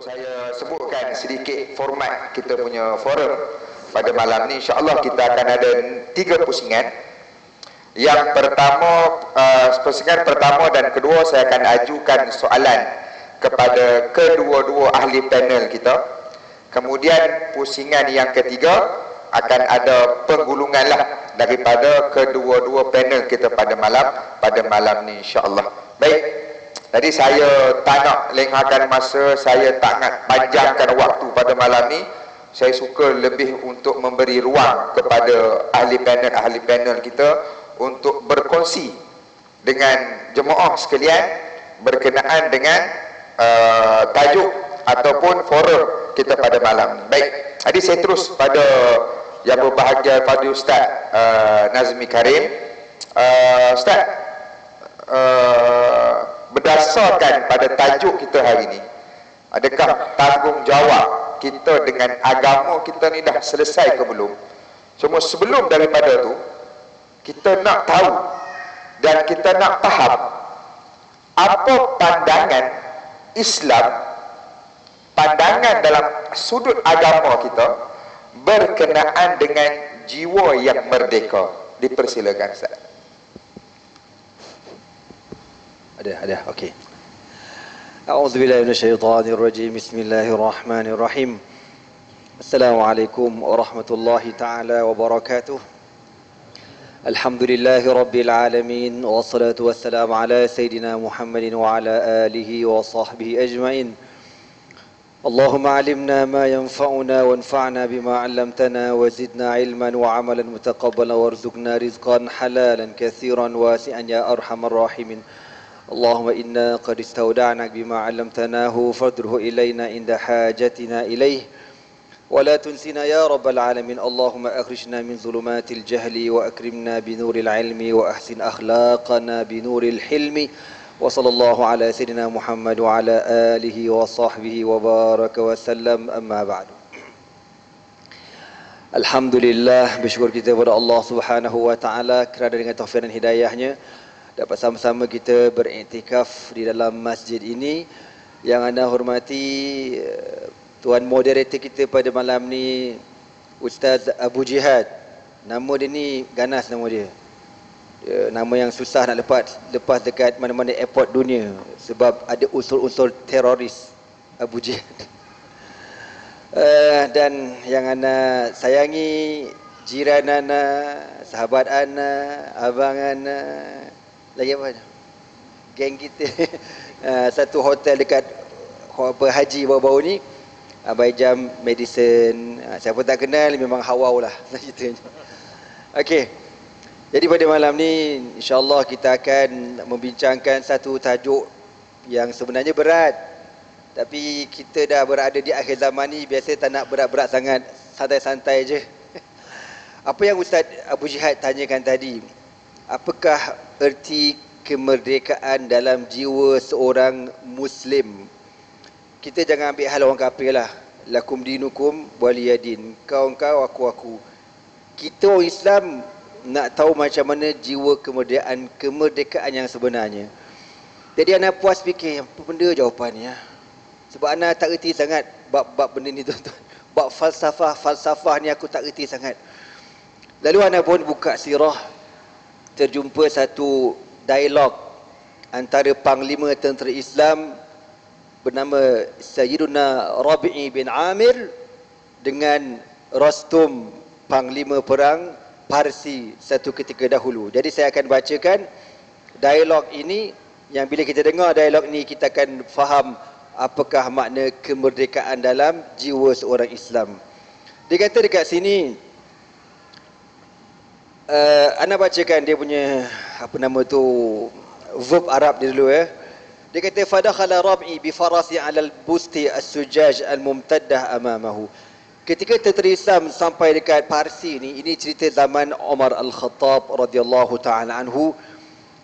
saya sebutkan sedikit format kita punya forum pada malam ni. InsyaAllah kita akan ada 3 pusingan. Yang pertama, pusingan pertama dan kedua saya akan ajukan soalan kepada kedua-dua ahli panel kita. Kemudian pusingan yang ketiga akan ada penggulungan lah daripada kedua-dua panel kita pada malam ni, insyaAllah. Baik. Tadi saya tak nak lengahkan masa, saya tak nak panjangkan waktu pada malam ni. Saya suka lebih untuk memberi ruang kepada ahli panel kita untuk berkongsi dengan jemaah sekalian berkenaan dengan tajuk ataupun forum kita pada malam ni. Baik, jadi saya terus pada yang berbahagia pada Ustaz Nazmi Karim. Ustaz, berdasarkan pada tajuk kita hari ini, adakah tanggungjawab kita dengan agama kita ni dah selesai ke belum? Cuma sebelum daripada tu, kita nak tahu dan kita nak faham apa pandangan Islam, pandangan dalam sudut agama kita berkenaan dengan jiwa yang merdeka. Dipersilakan, Ustaz. Ada, okey. A'udzubillahi minasyaitonir rajim. Bismillahirrahmanirrahim. Assalamualaikum warahmatullahi taala wabarakatuh. Alhamdulillahi rabbil alamin wassalatu wassalamu ala sayidina Muhammadin wa ala alihi wa sahbihi ajmain. Allahumma 'allimna ma yanfa'una wanfa'na bima 'allamtana wa zidna 'ilman wa 'amalan mutaqabbalan warzuqna rizqan halalan katsiran wasi'an ya arhamar rahimin. اللهم إنا قد استودعناك بما علمتناه فاردره إلينا عند حاجتنا إليه ولا تنسنا يا رب العالمين. اللهم أخرجنا من ظلمات الجهل وأكرمنا بنور العلم وأحسن أخلاقنا بنور الحلم وصلى الله على سيدنا محمد وعلى آله وصحبه وبارك وسلم. أما بعد. Alhamdulillah, bersyukur kita kepada Allah Subhanahu wa taala kerana dengan taufik dan hidayahnya dapat sama-sama kita beriktikaf di dalam masjid ini. Yang anda hormati tuan moderator kita pada malam ni, Ustaz Abu Jihad. Nama dia ni ganas, nama dia. Nama yang susah nak lepas dekat mana-mana airport dunia sebab ada unsur-unsur teroris, Abu Jihad. Dan yang anda sayangi, jiran anda, sahabat anda, abang anda, lagi apa? Geng kita satu hotel dekat haji baru-baru ni, Abai Jam Medicine. Siapa tak kenal memang hawau lah ceritanya. Okey. Jadi pada malam ni insya-Allah kita akan membincangkan satu tajuk yang sebenarnya berat. Tapi kita dah berada di akhir zaman ni, biasa tak nak berat-berat sangat, santai-santai je. Apa yang Ustaz Abu Jihad tanyakan tadi, apakah erti kemerdekaan dalam jiwa seorang Muslim? Kita jangan ambil hal orang kafir lah. Lakum dinukum waliyadin. Kau, aku. Kita orang Islam nak tahu macam mana jiwa kemerdekaan yang sebenarnya. Jadi anak puas fikir, apa benda jawapannya? Sebab anak tak erti sangat bab benda ni, tuan-tuan. Bab falsafah ni aku tak erti sangat. Lalu anak pun buka sirah, terjumpa satu dialog antara Panglima Tentera Islam bernama Sayyiduna Rabi'i bin Amir dengan Rostum, Panglima Perang Parsi satu ketika dahulu. Jadi saya akan bacakan dialog ini, yang bila kita dengar dialog ini kita akan faham apakah makna kemerdekaan dalam jiwa seorang Islam. Dia kata dekat sini, Ana bacakan dia punya apa nama tu, verb Arab dia dulu ya. Dia kata fadakhala Rabi bi farasi 'ala al-busti as-sujaj al-mumtaddah amamahu. Ketika tentera Islam sampai dekat Parsi ni, ini cerita zaman Umar Al-Khattab radhiyallahu taala anhu.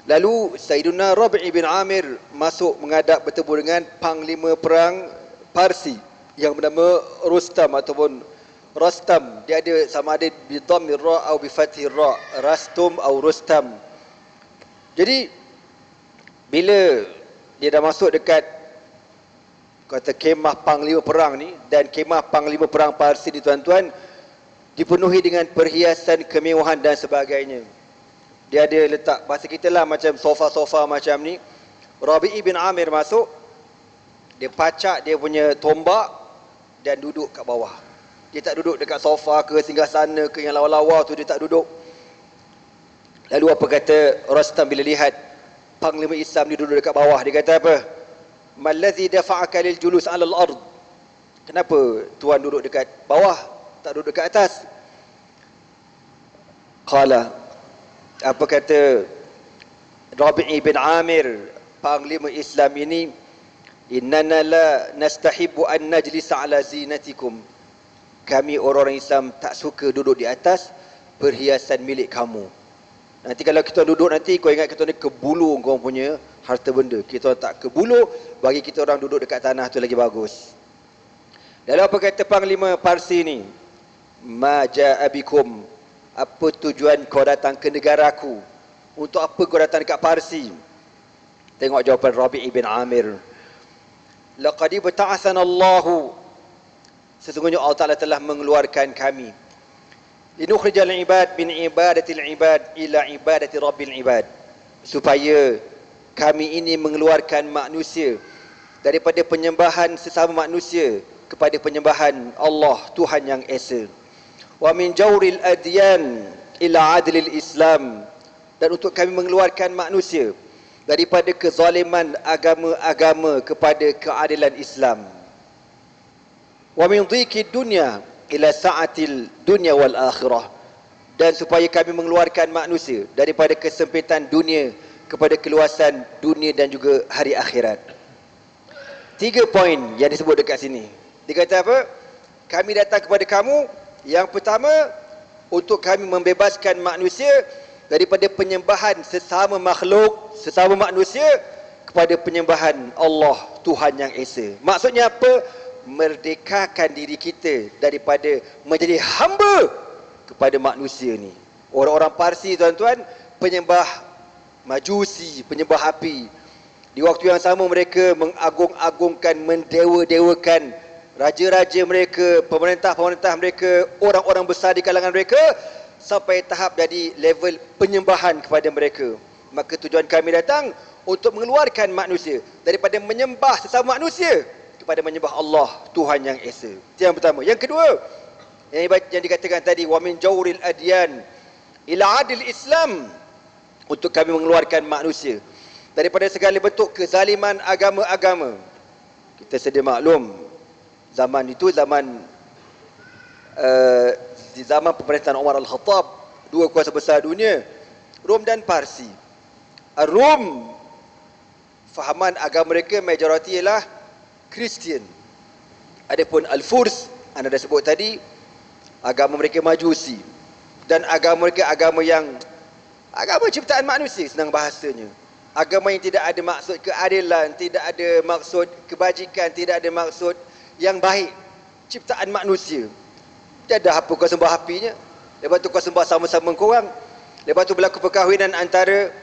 Lalu Sayyiduna Rabi bin Amir masuk menghadap bertemu dengan panglima perang Parsi yang bernama Rustam ataupun Rastam. Dia ada sama ada bi dhammir ra atau bi fathir ra, Rastum atau Rustam. Jadi bila dia dah masuk dekat kata kemah panglima perang ni dan kemah panglima perang Parsi ni tuan-tuan dipenuhi dengan perhiasan kemewahan dan sebagainya. Dia ada letak bahasa kita lah macam sofa-sofa macam ni. Rabi'i bin Amir masuk, dia pacak dia punya tombak dan duduk kat bawah. Dia tak duduk dekat sofa ke singgah sana ke yang lawa-lawa tu, dia tak duduk. Lalu apa kata Rastam bila lihat panglima Islam ni duduk dekat bawah, dia kata apa? Mallazi dafa'aka lil julus 'ala al-ard? Kenapa tuan duduk dekat bawah, tak duduk dekat atas? Qala, apa kata Rabi'i bin Amir, panglima Islam ini, innana la nastahibbu an najlisa ala zinatikum. Kami orang-orang Islam tak suka duduk di atas perhiasan milik kamu. Nanti kalau kita duduk nanti, kau ingat kita ni kebulu kau punya harta benda. Kita tak kebulu, bagi kita orang duduk dekat tanah tu lagi bagus. Lalu apa kata panglima Parsi ni? Ma ja'a bikum, apa tujuan kau datang ke negaraku? Untuk apa kau datang dekat Parsi? Tengok jawapan Rabi'i bin Amir. Laqad ibta'athana Allahu, sesungguhnya Allah Ta'ala telah mengeluarkan kami, linukhrijal ibad min ibadatil ibad ila ibadati rabbil ibad, supaya kami ini mengeluarkan manusia daripada penyembahan sesama manusia kepada penyembahan Allah Tuhan yang Esa. Wa min jawril adyan ila adlil Islam, dan untuk kami mengeluarkan manusia daripada kezaliman agama-agama kepada keadilan Islam. Wa min dhiqid dunya ila sa'atil dunya wal akhirah, dan supaya kami mengeluarkan manusia daripada kesempitan dunia kepada keluasan dunia dan juga hari akhirat. 3 poin yang disebut dekat sini. Dia kata apa? Kami datang kepada kamu, yang pertama untuk kami membebaskan manusia daripada penyembahan sesama makhluk, sesama manusia kepada penyembahan Allah Tuhan yang Esa. Maksudnya apa? Merdekakan diri kita daripada menjadi hamba kepada manusia ni. Orang-orang Parsi tuan-tuan, penyembah Majusi, penyembah api. Di waktu yang sama mereka mengagung-agungkan, mendewa-dewakan raja-raja mereka, pemerintah-pemerintah mereka, orang-orang besar di kalangan mereka, sampai tahap jadi level penyembahan kepada mereka. Maka tujuan kami datang untuk mengeluarkan manusia daripada menyembah sesama manusia kepada menyembah Allah Tuhan yang Esa. Itu yang pertama. Yang kedua, yang dikatakan tadi, wa min jawril adyan ila adil Islam, untuk kami mengeluarkan manusia daripada segala bentuk kezaliman agama-agama. Kita sedia maklum, zaman itu di zaman pemerintahan Umar Al-Khattab, 2 kuasa besar dunia, Rom dan Parsi. Rom, fahaman agama mereka majoriti ialah Kristian. Adapun Al-Furs, anda dah sebut tadi, agama mereka Majusi. Dan agama mereka agama ciptaan manusia, senang bahasanya. Agama yang tidak ada maksud keadilan, tidak ada maksud kebajikan, tidak ada maksud yang baik, ciptaan manusia. Tiada apa kau sembah apinya, lepas tu kau sembah sama-sama korang, lepas tu berlaku perkahwinan antara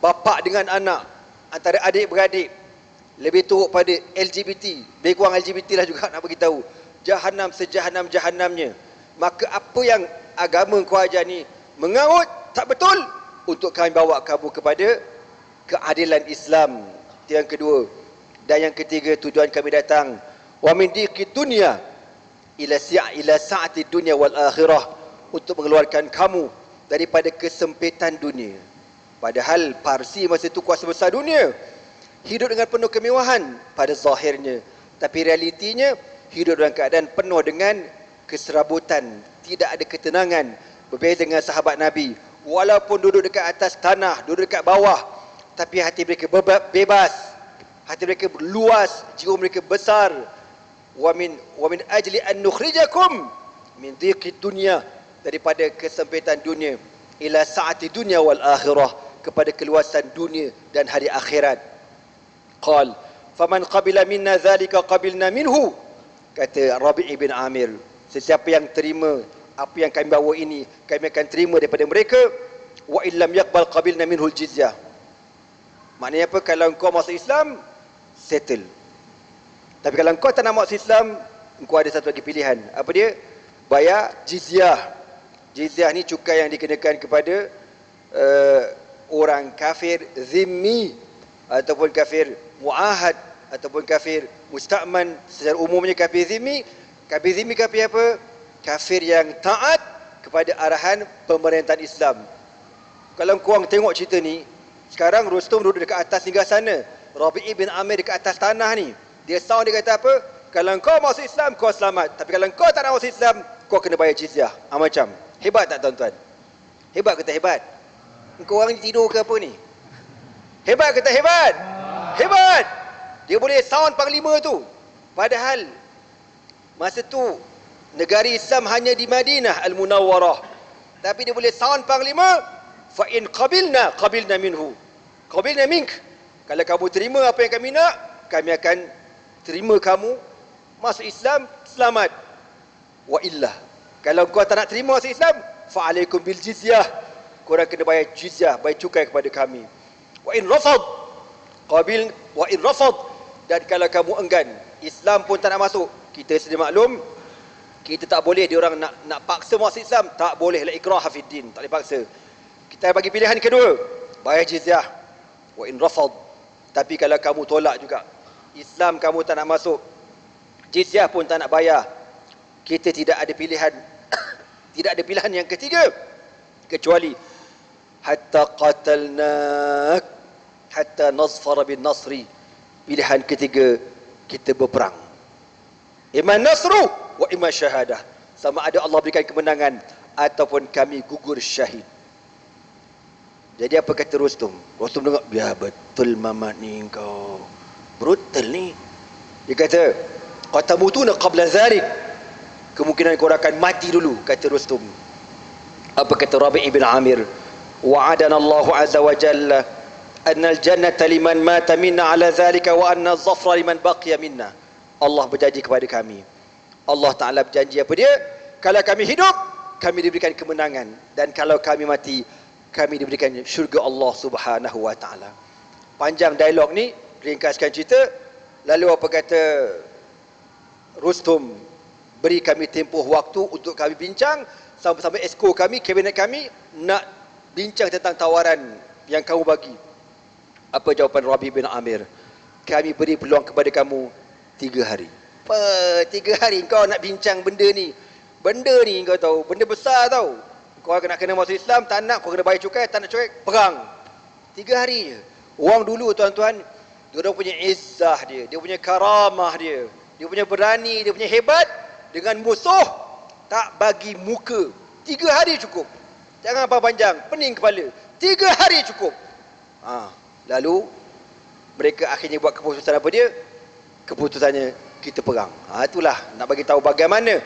bapa dengan anak, antara adik-beradik, lebih teruk pada LGBT, lebih kurang LGBT lah juga nak beritahu, Jahannam sejahanam-jahanamnya. Maka apa yang agama kau ajar ni mengarut tak betul, untuk kami bawa kamu kepada keadilan Islam. Itu yang kedua. Dan yang ketiga, tujuan kami datang, wa min diqid dunya ila sa'ati dunya wal akhirah, untuk mengeluarkan kamu daripada kesempitan dunia. Padahal Parsi masa itu kuasa besar dunia, hidup dengan penuh kemewahan pada zahirnya, tapi realitinya hidup dalam keadaan penuh dengan keserabutan, tidak ada ketenangan. Berbeza dengan sahabat Nabi, walaupun duduk dekat atas tanah, duduk dekat bawah, tapi hati mereka bebas, hati mereka luas, jiwa mereka besar. Wa min ajli an nukhrijakum min dhiqid dunya, daripada kesempitan dunia, ila sa'ati dunya wal akhirah, kepada keluasan dunia dan hari akhirat. Qal faman qabila minna dhalika qabilna minhu, kata Rabi'i bin Amir, sesiapa yang terima apa yang kami bawa ini, kami akan terima daripada mereka. Wa illam yaqbal qabilna minhul jizyah, maknanya apa? Kalau engkau masuk Islam, settle. Tapi kalau kau tak nak masuk Islam, kau ada satu lagi pilihan. Apa dia? Bayar jizyah. Jizyah ni cukai yang dikenakan kepada orang kafir zimmi ataupun kafir muahad ataupun kafir musta'man. Secara umumnya kafir zimmi. Kafir zimmi kafir apa? Kafir yang taat kepada arahan pemerintahan Islam. Kalau korang tengok cerita ni, sekarang Rustum duduk dekat atas hingga sana. Rabi'i bin Amir dekat atas tanah ni. Dia sound, dia kata apa? Kalau kau masuk Islam, kau selamat. Tapi kalau kau tak nak masuk Islam, kau kena bayar jizyah. Macam. Hebat tak tuan-tuan? Hebat ke tak hebat? Kau orang tidur ke apa ni? Hebat ke tak hebat? Hebat! Dia boleh sound panglima tu. Padahal, masa tu, negara Islam hanya di Madinah Al-Munawwarah. Tapi dia boleh sound panglima, fa in qabilna minhu qabilna mink. Kalau kamu terima apa yang kami nak, kami akan terima kamu masuk Islam, selamat. Wa illa, kalau kau tak nak terima masuk Islam, fa alaikum bil jizyah, korang kena bayar jizyah, bayar cukai kepada kami. Wa in rafad qabil wa in rafad, dan kalau kamu enggan, Islam pun tak nak masuk, kita sedia maklum, kita tak boleh dia orang nak paksa masuk Islam, tak boleh, la ikraha fid din, tak boleh paksa. Kita bagi pilihan kedua, bayar jizyah. Wa in rafad, tapi kalau kamu tolak juga, Islam kamu tak nak masuk, jizyah pun tak nak bayar, kita tidak ada pilihan. Tidak ada pilihan yang ketiga kecuali hatta qatalnak hatta nazfara bin nasri. Pilihan ketiga, kita berperang. Iman nasru wa iman syahadah, sama ada Allah berikan kemenangan ataupun kami gugur syahid. Jadi apa kata Rustum? Rustum dengar, ya betul Mamat ni kau. Brutal ni. Dia kata, qatamutuna qabla zalik. Kemungkinan korang akan mati dulu, kata Rustum. Apa kata Rabi' ibn Amir? Wa'adana Allahu azza wa jalla anna al-jannata liman mata minna ala zalika wa anna az-zafra liman baqiya minna. Allah berjanji kepada kami. Allah Ta'ala berjanji apa dia? Kalau kami hidup, kami diberikan kemenangan. Dan kalau kami mati, kami diberikan syurga Allah Subhanahu wa Ta'ala. Panjang dialog ni, ringkaskan cerita. Lalu apa kata Rustum? Beri kami tempoh waktu untuk kami bincang. Sampai-sampai esko kami, kabinet kami nak bincang tentang tawaran yang kamu bagi. Apa jawapan Rabi bin Amir? Kami beri peluang kepada kamu 3 hari. 3 hari kau nak bincang benda ni. Benda ni kau tahu, benda besar tahu. Kau nak kena masuk Islam, tak nak, kau kena bayar cukai, tak nak cukai, perang. 3 hari je. Orang dulu tuan-tuan, dia punya izzah dia punya karamah dia punya berani, dia punya hebat. Dengan musuh, tak bagi muka. 3 hari cukup. Jangan apa panjang, pening kepala. 3 hari cukup. Lalu, mereka akhirnya buat keputusan apa dia? Keputusannya, kita perang. Itulah, nak bagi tahu bagaimana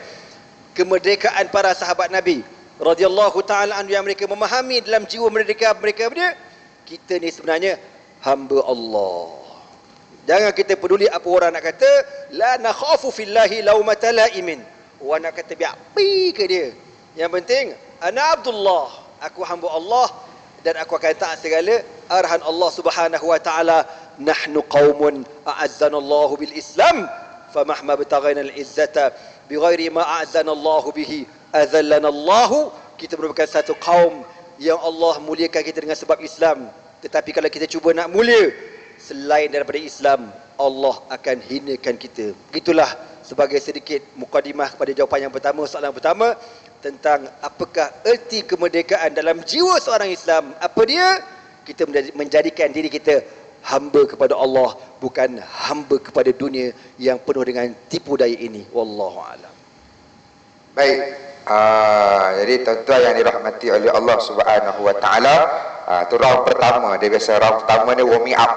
kemerdekaan para sahabat Nabi radhiyallahu ta'ala anhu, yang mereka memahami dalam jiwa mereka dia, kita ni sebenarnya hamba Allah. Jangan kita peduli apa orang nak kata. La nakhafu fillahi laumata laimin. Orang nak kata biar pi ke dia. Yang penting, ana Abdullah, aku hamba Allah dan aku akan taat segala arahan Allah Subhanahu wa ta'ala. Nahnu qaumun a'azzanallahu bil Islam, famahma btaghaina al izzata bighairi ma a'azzanallahu bihi azallanallahu. Kita merupakan satu kaum yang Allah muliakan kita dengan sebab Islam. Tetapi kalau kita cuba nak mulia selain daripada Islam, Allah akan hinakan kita. Begitulah sebagai sedikit mukadimah kepada jawapan yang pertama, soalan pertama, tentang apakah erti kemerdekaan dalam jiwa seorang Islam. Apa dia? Kita menjadikan diri kita hamba kepada Allah, bukan hamba kepada dunia yang penuh dengan tipu daya ini. Wallahu a'lam. Baik. Jadi tuan-tuan yang dirahmati oleh Allah Subhanahu wa Ta'ala, tu round pertama. Dia biasa round pertama ni warming up.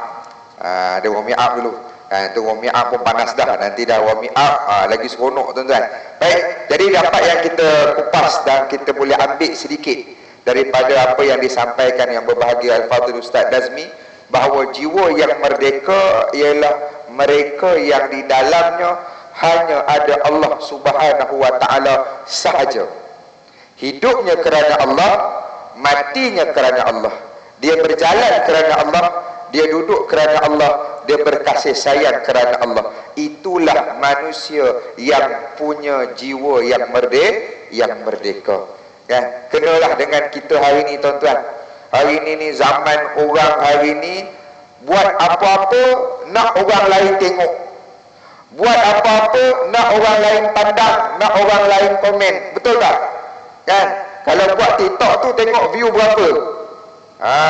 Dia warming up dulu. Itu warming up pun panas dah. Nanti dah warming up, lagi seronok tuan-tuan. Baik, jadi dapat yang kita kupas dan kita boleh ambil sedikit daripada apa yang disampaikan yang berbahagia Al-Fadhil Ustaz Dazmi, bahawa jiwa yang merdeka ialah mereka yang di dalamnya hanya ada Allah Subhanahu wa Ta'ala sahaja. Hidupnya kerana Allah, matinya kerana Allah. Dia berjalan kerana Allah dia duduk kerana Allah, dia berkasih sayang kerana Allah. Itulah manusia yang punya jiwa yang merdeka. Kan? Kenalah dengan kita hari ini tuan-tuan. Hari ini ni zaman orang hari ini buat apa-apa nak orang lain tengok. Buat apa-apa nak orang lain pandang, nak orang lain komen. Betul tak? Kan? Kalau buat TikTok tu tengok view berapa.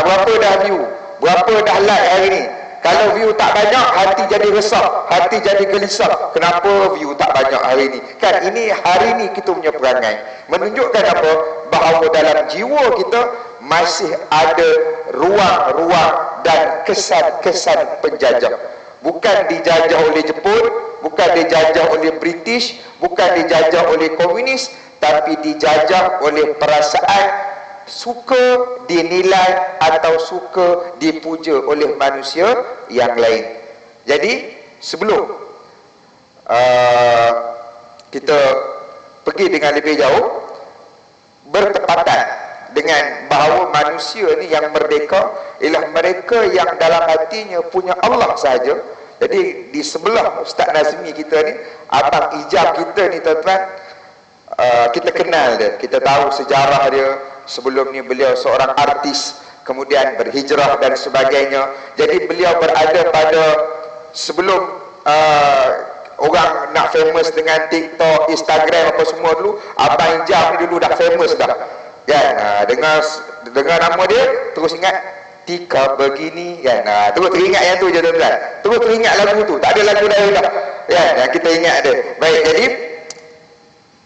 Berapa dah view, berapa dah like hari ni. Kalau view tak banyak, hati jadi resah, hati jadi gelisah. Kenapa view tak banyak hari ni? Kan ini hari ni kita punya perangai menunjukkan apa? Bahawa dalam jiwa kita masih ada ruang-ruang dan kesan-kesan penjajah. Bukan dijajah oleh Jepun, bukan dijajah oleh British, bukan dijajah oleh komunis, tapi dijajah oleh perasaan suka dinilai atau suka dipuja oleh manusia yang lain. Jadi sebelum kita pergi dengan lebih jauh, bertepatan dengan bahawa manusia ni yang merdeka ialah mereka yang dalam hatinya punya Allah sahaja. Jadi di sebelah Ustaz Nazmi kita ni, Abang Ijab kita ni tuan-tuan, kita kenal dia, kita tahu sejarah dia. Sebelum ni beliau seorang artis, kemudian berhijrah dan sebagainya. Jadi beliau berada pada sebelum orang nak famous dengan TikTok, Instagram apa semua dulu, Abang Ijab ni dulu dah famous dah. Kan? Dengar nama dia terus ingat Tika begini kan. Terus teringat yang tu je tuan-tuan. Terus teringat lagu tu. Tak ada lagu lain dah. Kan? Kita ingat dia. Baik, jadi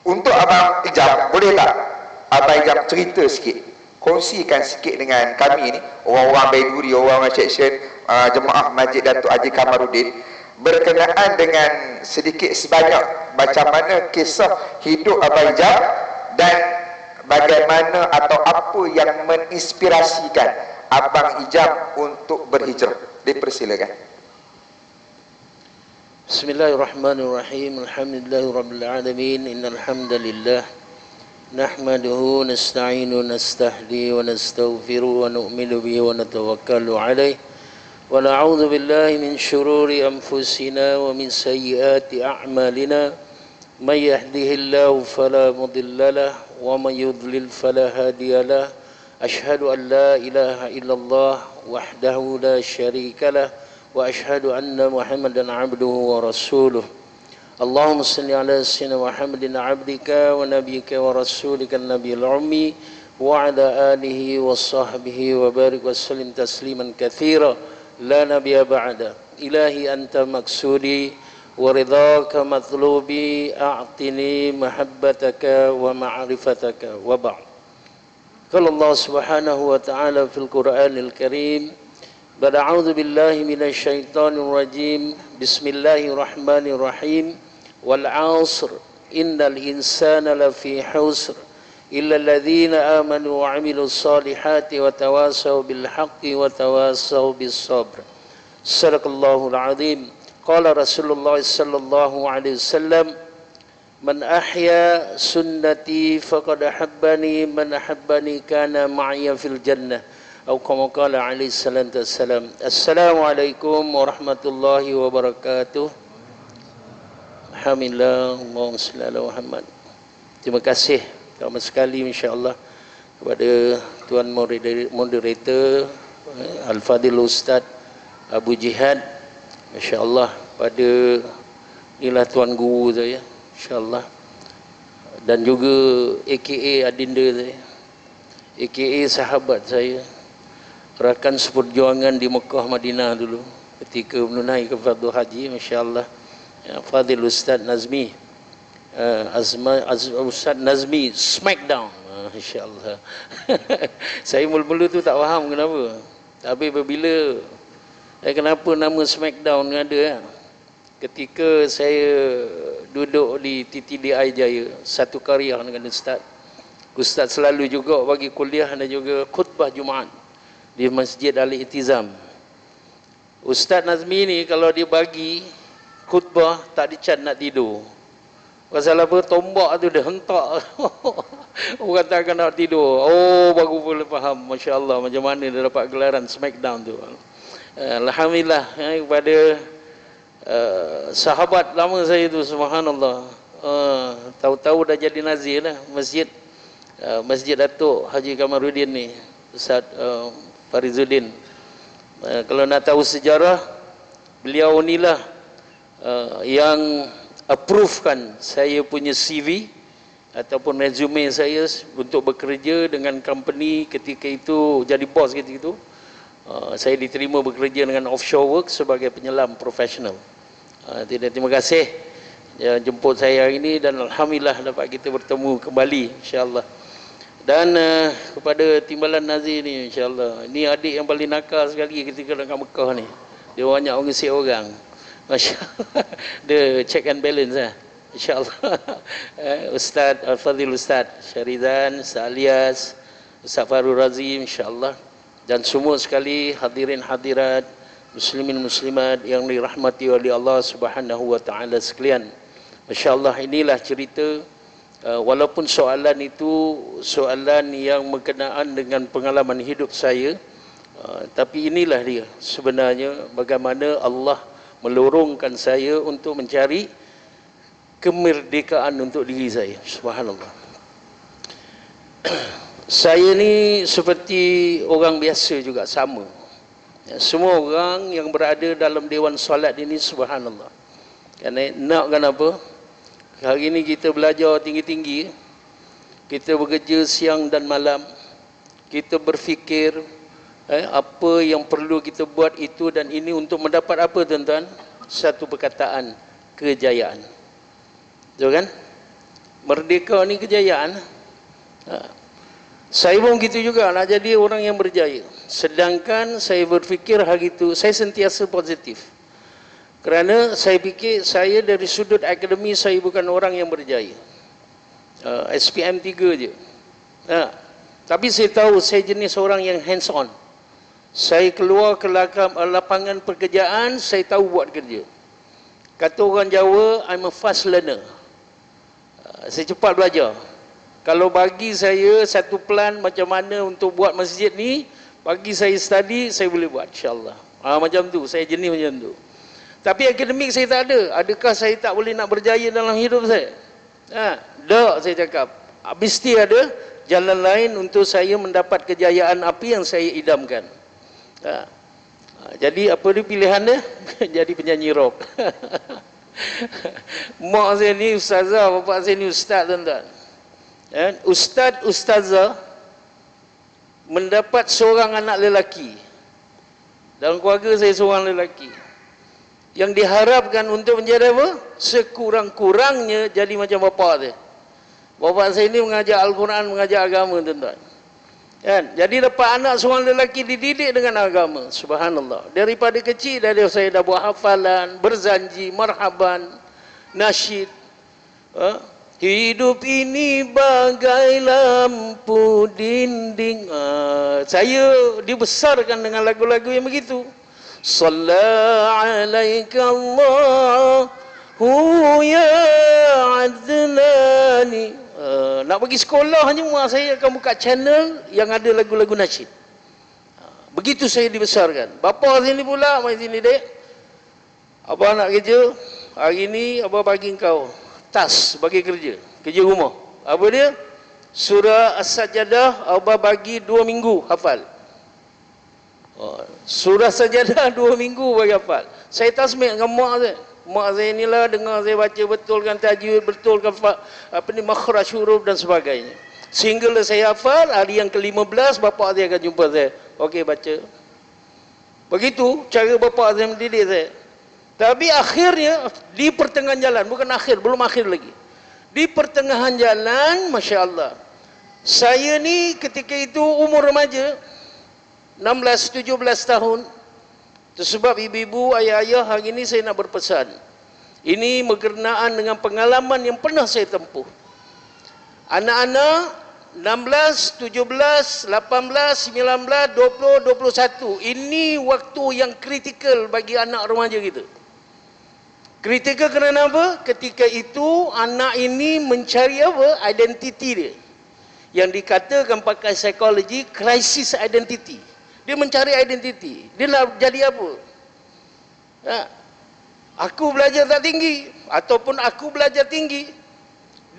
untuk Abang Ijab, boleh tak Abang Ijab cerita sikit, kongsikan sikit dengan kami ni, orang-orang Baiduri, orang-orang seksyen jemaah Masjid Datuk Haji Kamaruddin, berkenaan dengan sedikit sebanyak macam mana kisah hidup Abang Ijab dan bagaimana atau apa yang menginspirasikan Abang Ijab untuk berhijrah. Dipersilakan. Bismillahirrahmanirrahim. Alhamdulillahirabbil alamin. Innal hamdalillah nahmaduhu nasta'inu nastahdi wa nastaghfiru wa nu'minu bihi wa natawakkalu alayhi wa na'udzu billahi min shururi anfusina wa min sayyiati a'malina may yahdihillahu fala mudilla lahu wa may yudlil fala hadiya lahu ashhadu an la ilaha illallah wahdahu la syarika lahu wa ashhadu anna Muhammadan 'abduhu wa rasuluh. Allahumma salli ala sayyidina Muhammadin 'abdika wa nabiyyika wa rasulika an-nabiyil ummi wa ala alihi wa sahbihi wa barik wa sallim tasliman katsira la nabiyya ba'da. Ilahi anta maksudi wa ridhaka matlubi a'tini mahabbataka wa ma'rifataka wa ba'd. Qala Allah subhanahu wa ta'ala fil Qur'anil Karim, a'udzu billahi minasy syaithanir rajim. Bismillahirrahmanirrahim. Wal 'asr innal insana lafi khusr illa alladhina amanu wa 'amilus solihati wa tawasaw bil haqqi wa tawasaw bis sabr. Sadaqallahul 'azim. Qala Rasulullah sallallahu alaihi wasallam, man ahya sunnati faqad ahabbani, man ahabbani kana ma'iyya fil jannah. Atau kama qala alaihi salatu wassalam. Assalamualaikum warahmatullahi wabarakatuh. Alhamdulillah, Allahumma salli ala Muhammad. Terima kasih ramai sekali insya-Allah kepada tuan moderator Al-Fadil Ustaz Abu Jihad, masya-Allah, pada inilah tuan guru saya insya-Allah, dan juga AKA adinda saya, AKA sahabat saya, rakan seperjuangan di Mekah Madinah dulu ketika menunaikan fardu haji, masya-Allah, ya, Fadil Ustaz Nazmi, Ustaz Nazmi Smackdown, insya-Allah. Saya mula-mula tu tak faham kenapa, tapi apabila kenapa nama Smackdown ada, ketika saya duduk di TTDI Jaya, satu karya dengan Ustaz selalu juga bagi kuliah dan juga khutbah Jumaat di Masjid Al-Ittizam. Ustaz Nazmi ni kalau dia bagi khutbah tak dicat nak tidur. Pasal apa? Tombak tu dia hentak. Orang takkan nak tidur. Oh, baru boleh faham. Masya Allah, macam mana dia dapat gelaran Smackdown tu. Alhamdulillah kepada sahabat lama saya tu, subhanallah. Tahu-tahu dah jadi nazir lah Masjid Datuk Haji Kamaruddin ni, Ustaz Farizuddin. Kalau nak tahu sejarah, beliau ni lah yang approvekan saya punya CV ataupun resume saya untuk bekerja dengan company ketika itu, jadi bos ketika itu. Saya diterima bekerja dengan offshore work sebagai penyelam profesional. Terima kasih jemput saya hari ini, dan alhamdulillah dapat kita bertemu kembali insya-Allah. Dan kepada timbalan Nazir ni, insya-Allah, ni adik yang paling nakal sekali ketika dekat Mekah ni. Dia banyak mengisi orang. Masya-Allah. Dia check and balance lah. InsyaAllah. Ustaz Al-Fadhil, Ustaz Syarizan, Ustaz Alias, Ustaz Farul Razim, insyaAllah. Dan semua sekali hadirin hadirat, muslimin muslimat yang dirahmati oleh Allah Subhanahu wa taala sekalian. Masya-Allah, inilah cerita, walaupun soalan itu soalan yang berkenaan dengan pengalaman hidup saya, tapi inilah dia sebenarnya bagaimana Allah melorongkan saya untuk mencari kemerdekaan untuk diri saya. Subhanallah. Saya ni seperti orang biasa juga, sama. Semua orang yang berada dalam Dewan Solat ini, subhanallah. Kerana nakkan apa? Hari ini kita belajar tinggi-tinggi, kita bekerja siang dan malam, kita berfikir apa yang perlu kita buat itu dan ini untuk mendapat apa, tuan-tuan? Satu perkataan, kejayaan. Betul kan? Merdeka ni kejayaan. Saya pun gitu juga, nak jadi orang yang berjaya. Sedangkan saya berfikir hari itu, saya sentiasa positif. Kerana saya fikir saya dari sudut akademi, saya bukan orang yang berjaya. SPM 3 je. Tapi saya tahu saya jenis orang yang hands on. Saya keluar ke lapangan pekerjaan, saya tahu buat kerja. Kata orang Jawa, I'm a fast learner. Saya cepat belajar. Kalau bagi saya satu plan macam mana untuk buat masjid ni, bagi saya study, saya boleh buat, insyaAllah. Macam tu, saya jenis macam tu. Tapi akademik saya tak ada. Adakah saya tak boleh nak berjaya dalam hidup saya? Tak, saya cakap. Mesti ada jalan lain untuk saya mendapat kejayaan apa yang saya idamkan. Jadi apa dia pilihan dia? Jadi penyanyi rock. Mak saya ni ustazah, bapak saya ni ustaz, tuan-tuan. Ustaz, ustazah mendapat seorang anak lelaki. Dalam keluarga saya seorang lelaki. Yang diharapkan untuk menjadi apa? Sekurang-kurangnya jadi macam bapak dia. Bapak saya ni mengajar Al-Quran, mengajar agama, tuan-tuan. Jadi dapat anak seorang lelaki dididik dengan agama, subhanallah. Daripada kecil saya dah buat hafalan, berzanji, marhaban, nasyid. Hidup ini bagai lampu dinding. Saya dibesarkan dengan lagu-lagu yang begitu. Salla alaika Allahu ya Adnani. Nak pergi sekolah hanya mak saya akan buka channel yang ada lagu-lagu nasyid. Begitu saya dibesarkan. Bapa sini pula, mai sini dek. Abang nak kerja, hari ni abang bagi kau tas bagi kerja rumah. Apa dia? Surah As-Sajdah abang bagi 2 minggu hafal. Surah Sajadah 2 minggu bagi hafal. Saya tasmik dengan mak saya. Mak saya inilah dengar saya baca betulkan tajwid, betulkan makhraj huruf dan sebagainya. Sehinggalah saya hafal, hari yang ke-15 bapak saya akan jumpa saya. Okey, baca. Begitu cara bapak saya mendidik saya. Tapi akhirnya di pertengahan jalan, bukan akhir, belum akhir lagi. Di pertengahan jalan, Masya Allah, saya ni ketika itu umur remaja, 16-17 tahun. Sebab ibu-ibu, ayah-ayah, hari ini saya nak berpesan. Ini berkenaan dengan pengalaman yang pernah saya tempuh. Anak-anak 16, 17, 18, 19, 20, 21. Ini waktu yang kritikal bagi anak remaja kita. Kritikal kerana apa? Ketika itu anak ini mencari apa? Identiti dia. Yang dikatakan pakai psikologi krisis identiti. Dia mencari identiti. Dia nak jadi apa? Aku belajar tak tinggi ataupun aku belajar tinggi.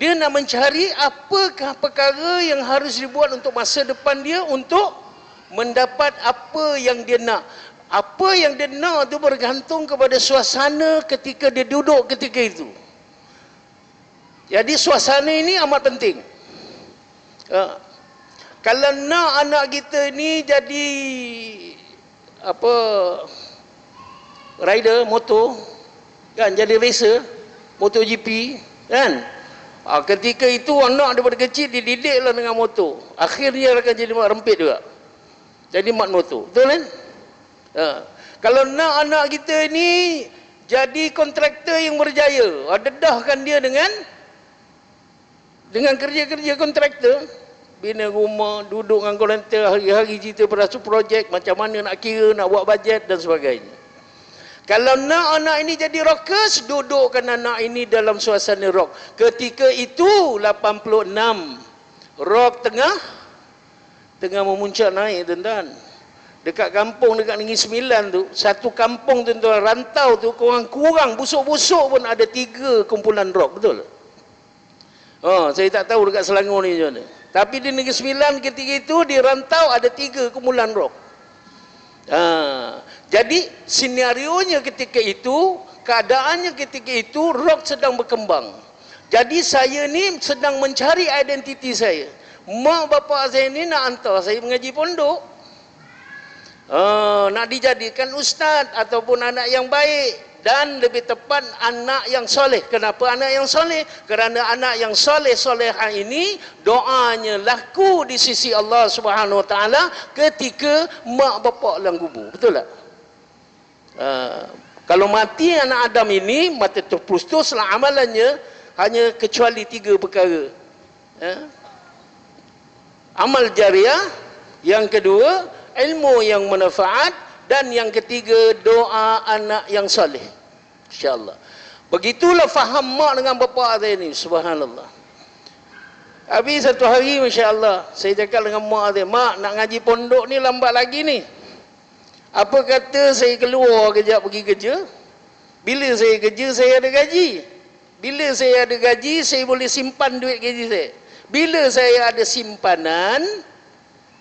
Dia nak mencari apakah perkara yang harus dibuat untuk masa depan dia untuk mendapat apa yang dia nak. Apa yang dia nak itu bergantung kepada suasana ketika dia duduk ketika itu. Jadi suasana ini amat penting. Kalau nak anak kita ni jadi apa, rider motor kan, jadi racer MotoGP kan, ketika itu anak daripada kecil dididiklah dengan motor, akhirnya akan jadi mak rempit juga, jadi mak motor, betul kan? Kalau nak anak kita ni jadi kontraktor yang berjaya, dedahkan dia dengan kerja-kerja kontraktor, bina rumah, duduk dengan kontraktor, hari-hari cerita pasal projek, macam mana nak kira, nak buat bajet dan sebagainya. Kalau nak anak ini jadi rockers, dudukkan anak ini dalam suasana rock. Ketika itu 86 rock tengah memuncak naik, tuan-tuan. Dekat kampung, dekat Negeri Sembilan tu, satu kampung tuan-tuan, rantau tu kurang busuk-busuk pun ada 3 kumpulan rock, betul? Saya tak tahu dekat Selangor ni macam mana. Tapi di Negeri Sembilan ketika itu, di rantau ada 3 kumpulan rock. Jadi senarionya ketika itu, keadaannya ketika itu, rock sedang berkembang. Jadi saya ni sedang mencari identiti saya. Mak bapak saya ni nak hantar saya mengaji pondok, nak dijadikan ustaz ataupun anak yang baik, dan lebih tepat anak yang soleh. Kenapa anak yang soleh? Kerana anak yang soleh-solehah ini doanya laku di sisi Allah Subhanahu Wa Taala ketika mak bapak dalam kubur, betul tak? Kalau mati anak Adam ini, mati terputuslah amalannya hanya kecuali 3 perkara. Amal jariah, yang kedua ilmu yang manfaat, dan yang ketiga doa anak yang soleh. InsyaAllah. Begitulah faham mak dengan bapa saya ni, subhanallah. Habis satu hari, masya-Allah, saya cakap dengan mak saya, mak nak ngaji pondok ni lambat lagi ni. Apa kata saya keluar kejap pergi kerja? Bila saya kerja saya ada gaji. Bila saya ada gaji saya boleh simpan duit gaji saya. Bila saya ada simpanan,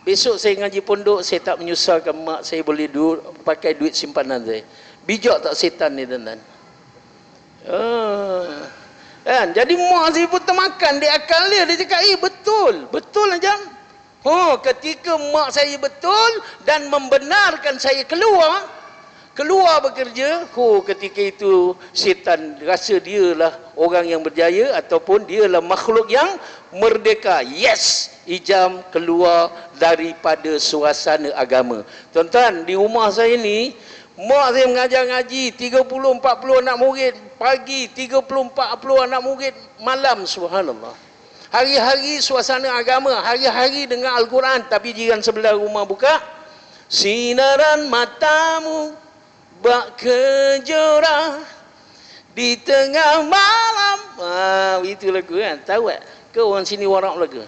besok saya ngaji pondok, saya tak menyusahkan mak, saya boleh pakai duit simpanan saya. Bijak tak setan ni, tuan-tuan? Kan? Jadi mak saya pun termakan di akal dia. Dia cakap, betul aja. Ketika mak saya betul dan membenarkan saya keluar bekerja, ketika itu setan rasa dialah orang yang berjaya ataupun dialah makhluk yang merdeka. Yes, Ijam keluar daripada suasana agama. Tuan-tuan, di rumah saya ni, mak saya mengajar ngaji 30-40 anak murid pagi, 30-40 anak murid malam, subhanallah. Hari-hari suasana agama, hari-hari dengan Al-Quran. Tapi jiran sebelah rumah buka, sinaran matamu bak kejora di tengah malam. Itu lagu kan, tahu tak? Kau orang sini warak lagu.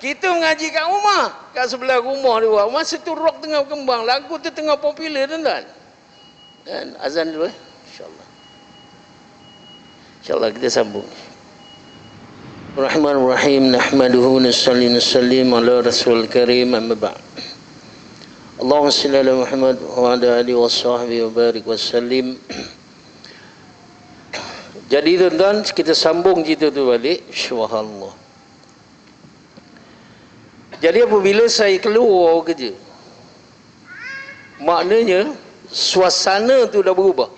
Kita mengaji kat rumah, kat sebelah rumah dia. Masa tu rock tengah berkembang, lagu tu tengah popular, tuan-tuan. Dan azan dulu, insya-Allah. InsyaAllah kita sambung. Rahmanirrahim. Nahmaduhu nusallim ala rasul karim, amma ba'd. Allahumma salli ala Muhammad wa ala alihi wa sahbihi wa barik wa sallim. Jadi tuan-tuan, kita sambung cerita tu balik. Subhanallah. Jadi apabila saya keluar kerja, maknanya suasana tu dah berubah.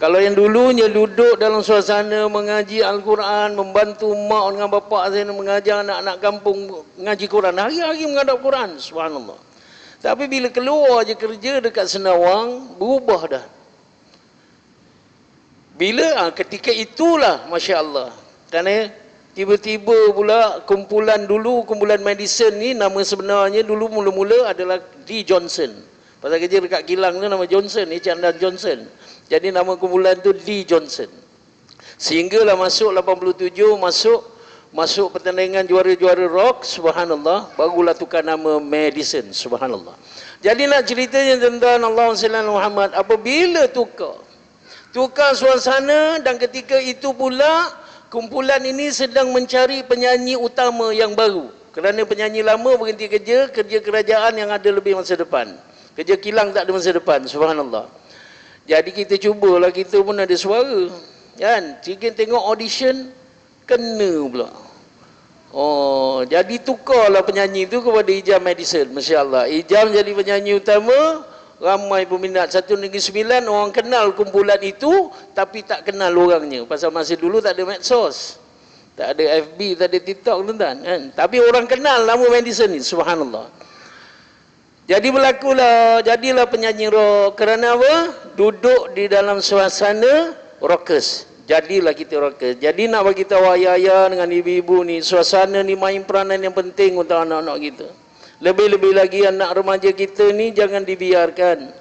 Kalau yang dulunya duduk dalam suasana mengaji Al-Quran, membantu mak dengan bapa saya mengajar anak-anak kampung mengaji Quran, hari-hari menghadap Quran, subhanallah. Tapi bila keluar je kerja dekat Senawang, berubah dah. Bila? Ketika itulah, Masya Allah. Kerana tiba-tiba pula kumpulan medicine ni, nama sebenarnya dulu mula-mula adalah D. Johnson. Pasal kerja dekat kilang tu nama Johnson, Chandra Johnson. Jadi nama kumpulan tu Lee Johnson. Sehinggalah masuk 87, masuk pertandingan juara-juara rock, subhanallah, barulah tukar nama Madison, subhanallah. Jadi nak ceritanya tentang Allahumma salli ala Muhammad, apabila tukar suasana, dan ketika itu pula kumpulan ini sedang mencari penyanyi utama yang baru. Kerana penyanyi lama berhenti kerja kerajaan yang ada lebih masa depan. Kerja kilang tak ada masa depan, subhanallah. Jadi kita cubalah, kita pun ada suara. Kan? Kita tengok audition, kena pula. Oh, jadi tukarlah penyanyi itu kepada Ijam Madison, masya-Allah. Ijam jadi penyanyi utama, ramai peminat. 1 Negeri Sembilan orang kenal kumpulan itu, tapi tak kenal orangnya. Pasal masa dulu tak ada medsos, tak ada FB, tak ada TikTok, tuan-tuan, kan? Tapi orang kenal nama Madison ni, subhanallah. Jadi jadilah penyanyi rock. Kerana apa? Duduk di dalam suasana rockers. Jadilah kita rockers. Jadi nak bagi tahu ayah-ayah dengan ibu-ibu ni, suasana ni main peranan yang penting untuk anak-anak kita. Lebih-lebih lagi anak remaja kita ni jangan dibiarkan.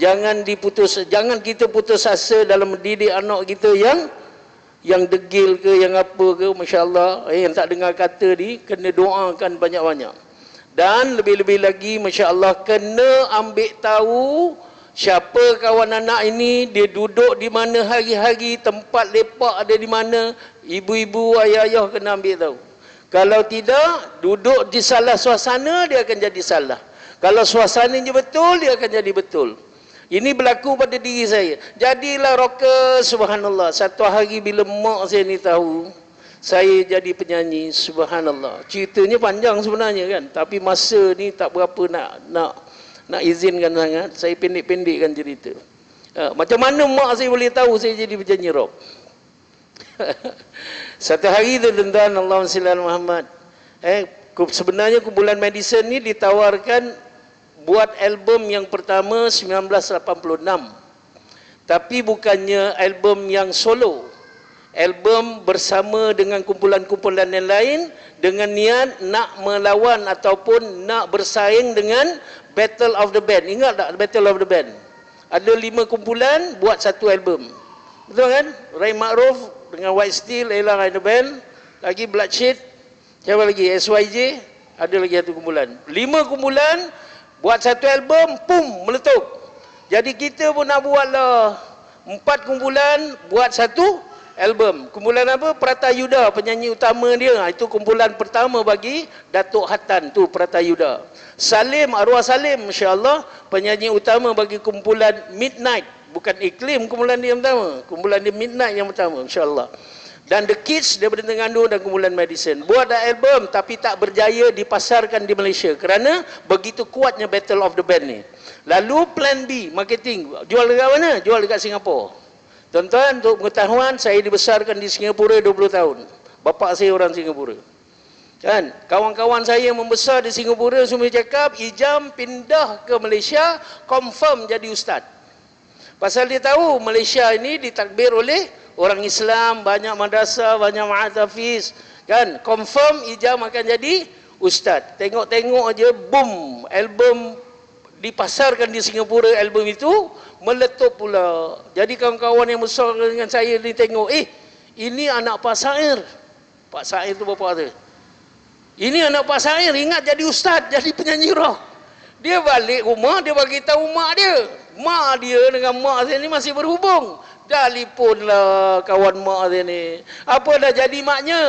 Jangan kita putus asa dalam mendidik anak kita yang degil ke, yang apa ke, masya-Allah, yang tak dengar kata ni, kena doakan banyak-banyak. Dan lebih-lebih lagi, masya-Allah, kena ambil tahu siapa kawan anak ini, dia duduk di mana hari-hari, tempat lepak ada di mana. Ibu-ibu, ayah-ayah kena ambil tahu. Kalau tidak, duduk di salah suasana, dia akan jadi salah. Kalau suasananya betul, dia akan jadi betul. Ini berlaku pada diri saya. Jadilah rocker, subhanallah. Satu hari bila mak saya ni tahu saya jadi penyanyi, subhanallah. Ceritanya panjang sebenarnya kan, tapi masa ni tak berapa nak izinkan sangat. Saya pendek-pendekkan cerita. Macam mana mak saya boleh tahu saya jadi penyanyi rock? Satu hari tu, tuan-tuan, Allahumma salli ala Muhammad, sebenarnya kumpulan Madison ni ditawarkan buat album yang pertama 1986. Tapi bukannya album yang solo. Album bersama dengan kumpulan-kumpulan yang lain dengan niat nak melawan ataupun nak bersaing dengan Battle of the Band. Ingat tak Battle of the Band? Ada 5 kumpulan buat satu album. Betul kan? Ray Ma'ruf dengan White Steel, Ella and the Band, lagi Bloodshed, siapa lagi? SYJ, ada lagi satu kumpulan. 5 kumpulan buat satu album, pum, meletup. Jadi kita pun nak buatlah 4 kumpulan buat satu album. Kumpulan apa? Pratayuda, penyanyi utama dia. Itu kumpulan pertama bagi Datuk Hatan tu, Pratayuda. Salim, arwah Salim, masya-Allah, penyanyi utama bagi kumpulan Midnight. Bukan Iklim kumpulan dia yang pertama. Kumpulan dia Midnight yang pertama, masya-Allah. Dan The Kids daripada Terengganu dan kumpulan Madison. Buat album tapi tak berjaya dipasarkan di Malaysia kerana begitu kuatnya Battle of the Band ni. Lalu plan B, marketing. Jual dekat mana? Jual dekat Singapura. Tuan-tuan, untuk pengetahuan, saya dibesarkan di Singapura 20 tahun. Bapa saya orang Singapura. Kan? Kawan-kawan saya yang membesar di Singapura semua cakap, Ijam pindah ke Malaysia, confirm jadi ustaz. Pasal dia tahu Malaysia ini ditakbir oleh orang Islam, banyak madrasah, banyak ma'had hafiz. Kan? Confirm Ijam akan jadi ustaz. Tengok-tengok aja, boom, album dipasarkan di Singapura, album itu meletup pula. Jadi kawan-kawan yang besar dengan saya ni tengok, ini anak Pak Sair. Pak Sair tu bapa tu. Ini anak Pak Sair, ingat jadi ustaz, jadi penyanyi rock. Dia balik rumah, dia bagi tahu mak dia. Mak dia dengan mak saya ni masih berhubung. Teleponlah kawan mak saya ni. Apa dah jadi maknya?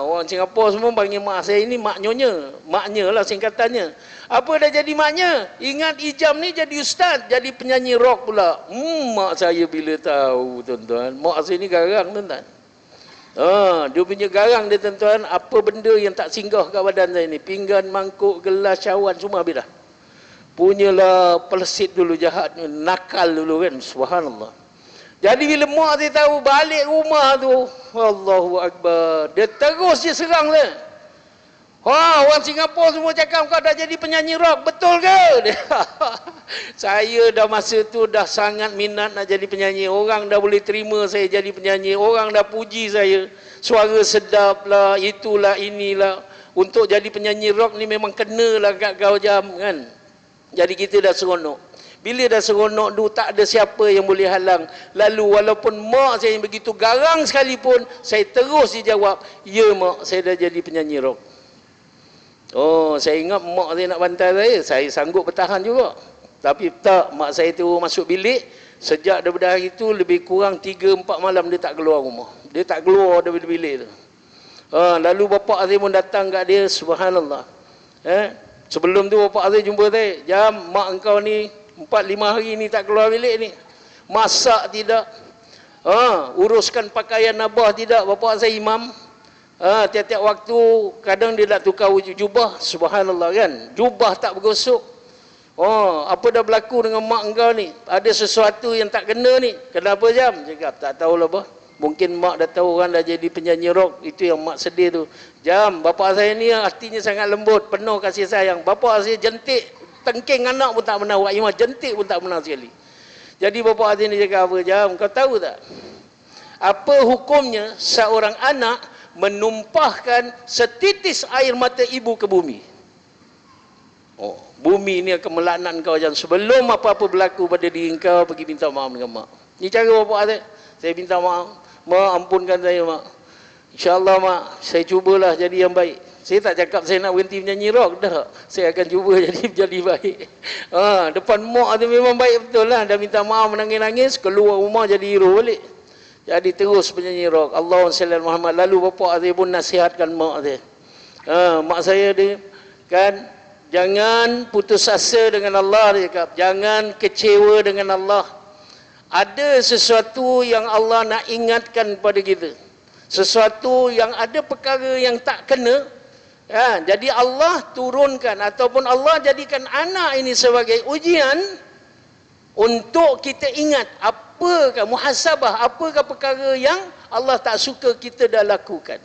Orang Singapura semua panggil mak saya ini mak nyonya. Maknya lah singkatannya. Apa dah jadi maknya? Ingat Ijam ni jadi ustaz, jadi penyanyi rock pula. Mak saya bila tahu, tuan-tuan. Mak saya ni garang, tuan-tuan. Dia punya garang dia, tuan-tuan. Apa benda yang tak singgah kat badan saya ni? Pinggan, mangkuk, gelas, cawan, semua habis dah. Punyalah pelesit dulu, jahat, nakal dulu kan. Subhanallah. Jadi bila mak saya tahu, balik rumah tu, Allahu Akbar, dia terus dia serang dia. Orang Singapura semua cakap kau dah jadi penyanyi rock, betul ke? Saya dah masa tu dah sangat minat nak jadi penyanyi. Orang dah boleh terima saya jadi penyanyi. Orang dah puji saya, suara sedap lah, itulah, inilah. Untuk jadi penyanyi rock ni memang kenalah kat kau Jam kan. Jadi kita dah seronok. Bila dah seronok tu, tak ada siapa yang boleh halang. Lalu walaupun mak saya yang begitu garang sekalipun, saya terus dijawab, ya mak, saya dah jadi penyanyi rock. Oh, saya ingat mak saya nak bantai saya sanggup bertahan juga. Tapi tak, mak saya tu masuk bilik, sejak daripada hari itu lebih kurang 3-4 malam dia tak keluar rumah. Dia tak keluar daripada bilik tu. Lalu bapak saya pun datang kat dia, subhanallah. Sebelum tu bapak saya jumpa saya, jam mak engkau ni 4-5 hari ni tak keluar bilik ni. Masak tidak. Uruskan pakaian abah tidak. Bapak saya imam. Tiap-tiap waktu kadang dia nak tukar jubah, subhanallah kan. Jubah tak bergosok. Apa dah berlaku dengan mak engkau ni? Ada sesuatu yang tak kena ni. Kenapa jam? Cakap tak tahulah bah. Mungkin mak dah tahu orang dah jadi penyanyi rock. Itu yang mak sedih tu. Jam, bapak saya ni hatinya sangat lembut, penuh kasih sayang. Bapak saya jentik, tengking anak pun tak pernah buat. Jentik pun tak pernah sekali. Jadi bapak saya ni cakap apa? Jam, kau tahu tak? Apa hukumnya seorang anak menumpahkan setitis air mata ibu ke bumi? Bumi ni akan melaknat kau jam. Sebelum apa-apa berlaku pada diri kau, pergi minta maaf dengan mak. Ni cara bapak saya. Saya minta maaf. Mak, ampunkan saya mak. InsyaAllah mak, saya cubalah jadi yang baik. Saya tak cakap saya nak berhenti menyanyi rock dah. Saya akan cuba jadi baik. Depan mak tu memang baik betul lah. Dah minta maaf, menangis-nangis, keluar rumah jadi hero balik. Jadi terus penyanyi rock. Allahumma salli ala Muhammad. Lalu bapak saya pun nasihatkan mak saya. Mak saya dia kan, jangan putus asa dengan Allah, dia cakap. Jangan kecewa dengan Allah. Ada sesuatu yang Allah nak ingatkan pada kita. Sesuatu yang ada perkara yang tak kena. Jadi Allah turunkan ataupun Allah jadikan anak ini sebagai ujian untuk kita ingat apakah muhasabah, apakah perkara yang Allah tak suka kita dah lakukan.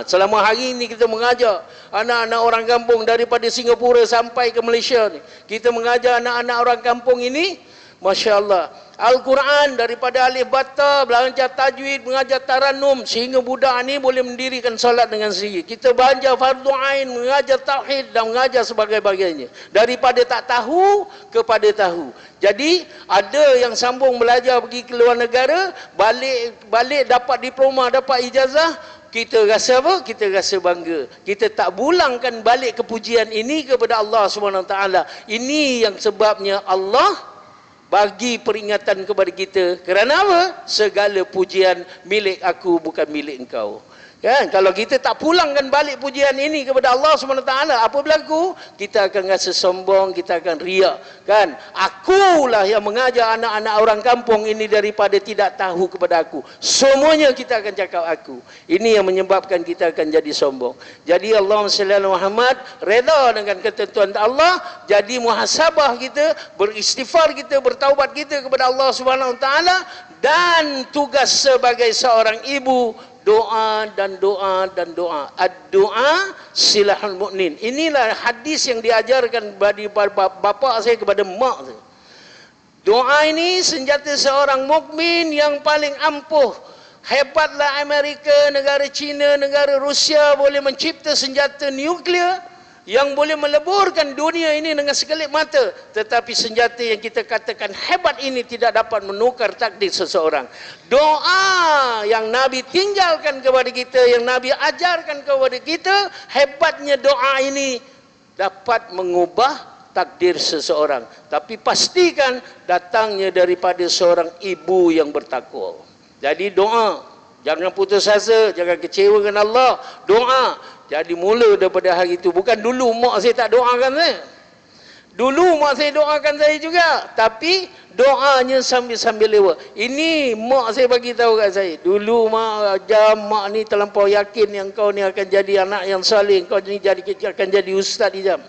Selama hari ini kita mengajar anak-anak orang kampung daripada Singapura sampai ke Malaysia ni. Kita mengajar anak-anak orang kampung ini, Masya Allah, Al-Quran daripada alif bata, belajar tajwid, mengajar taranum, sehingga budak ni boleh mendirikan solat dengan sendiri. Kita belajar fardu ain, mengajar tauhid dan mengajar sebagainya. Daripada tak tahu kepada tahu. Jadi ada yang sambung belajar pergi ke luar negara, balik dapat diploma, dapat ijazah. Kita rasa apa? Kita rasa bangga. Kita tak bulangkan balik kepujian ini kepada Allah SWT. Ini yang sebabnya Allah bagi peringatan kepada kita. Kerana apa? Segala pujian milik aku, bukan milik engkau. Kan? Kalau kita tak pulangkan balik pujian ini kepada Allah SWT, apa berlaku? Kita akan rasa sombong, kita akan riak. Kan? Akulah yang mengajar anak-anak orang kampung ini daripada tidak tahu kepada aku. Semuanya kita akan cakap aku. Ini yang menyebabkan kita akan jadi sombong. Jadi Allahumma salli ala Muhammad, reda dengan ketentuan Allah, jadi muhasabah kita, beristighfar kita, bertaubat kita kepada Allah SWT, dan tugas sebagai seorang ibu, doa dan doa dan doa. Ad-doa silahul mu'min. Inilah hadis yang diajarkan bagi bapa saya kepada mak saya. Doa ini senjata seorang mukmin yang paling ampuh. Hebatlah Amerika, negara China, negara Rusia boleh mencipta senjata nuklear yang boleh meleburkan dunia ini dengan sekelip mata. Tetapi senjata yang kita katakan hebat ini tidak dapat menukar takdir seseorang. Doa yang Nabi tinggalkan kepada kita, yang Nabi ajarkan kepada kita, hebatnya doa ini dapat mengubah takdir seseorang. Tapi pastikan datangnya daripada seorang ibu yang bertakwa. Jadi doa, jangan putus asa, jangan kecewa dengan Allah. Doa. Jadi mula daripada hari itu. Bukan dulu mak saya tak doakan saya. Dulu mak saya doakan saya juga. Tapi doanya sambil-sambil lewat. Ini mak saya bagi tahu kat saya. Dulu mak ni terlampau yakin yang kau ni akan jadi anak yang saleh. Kau ni akan jadi ustaz di jam.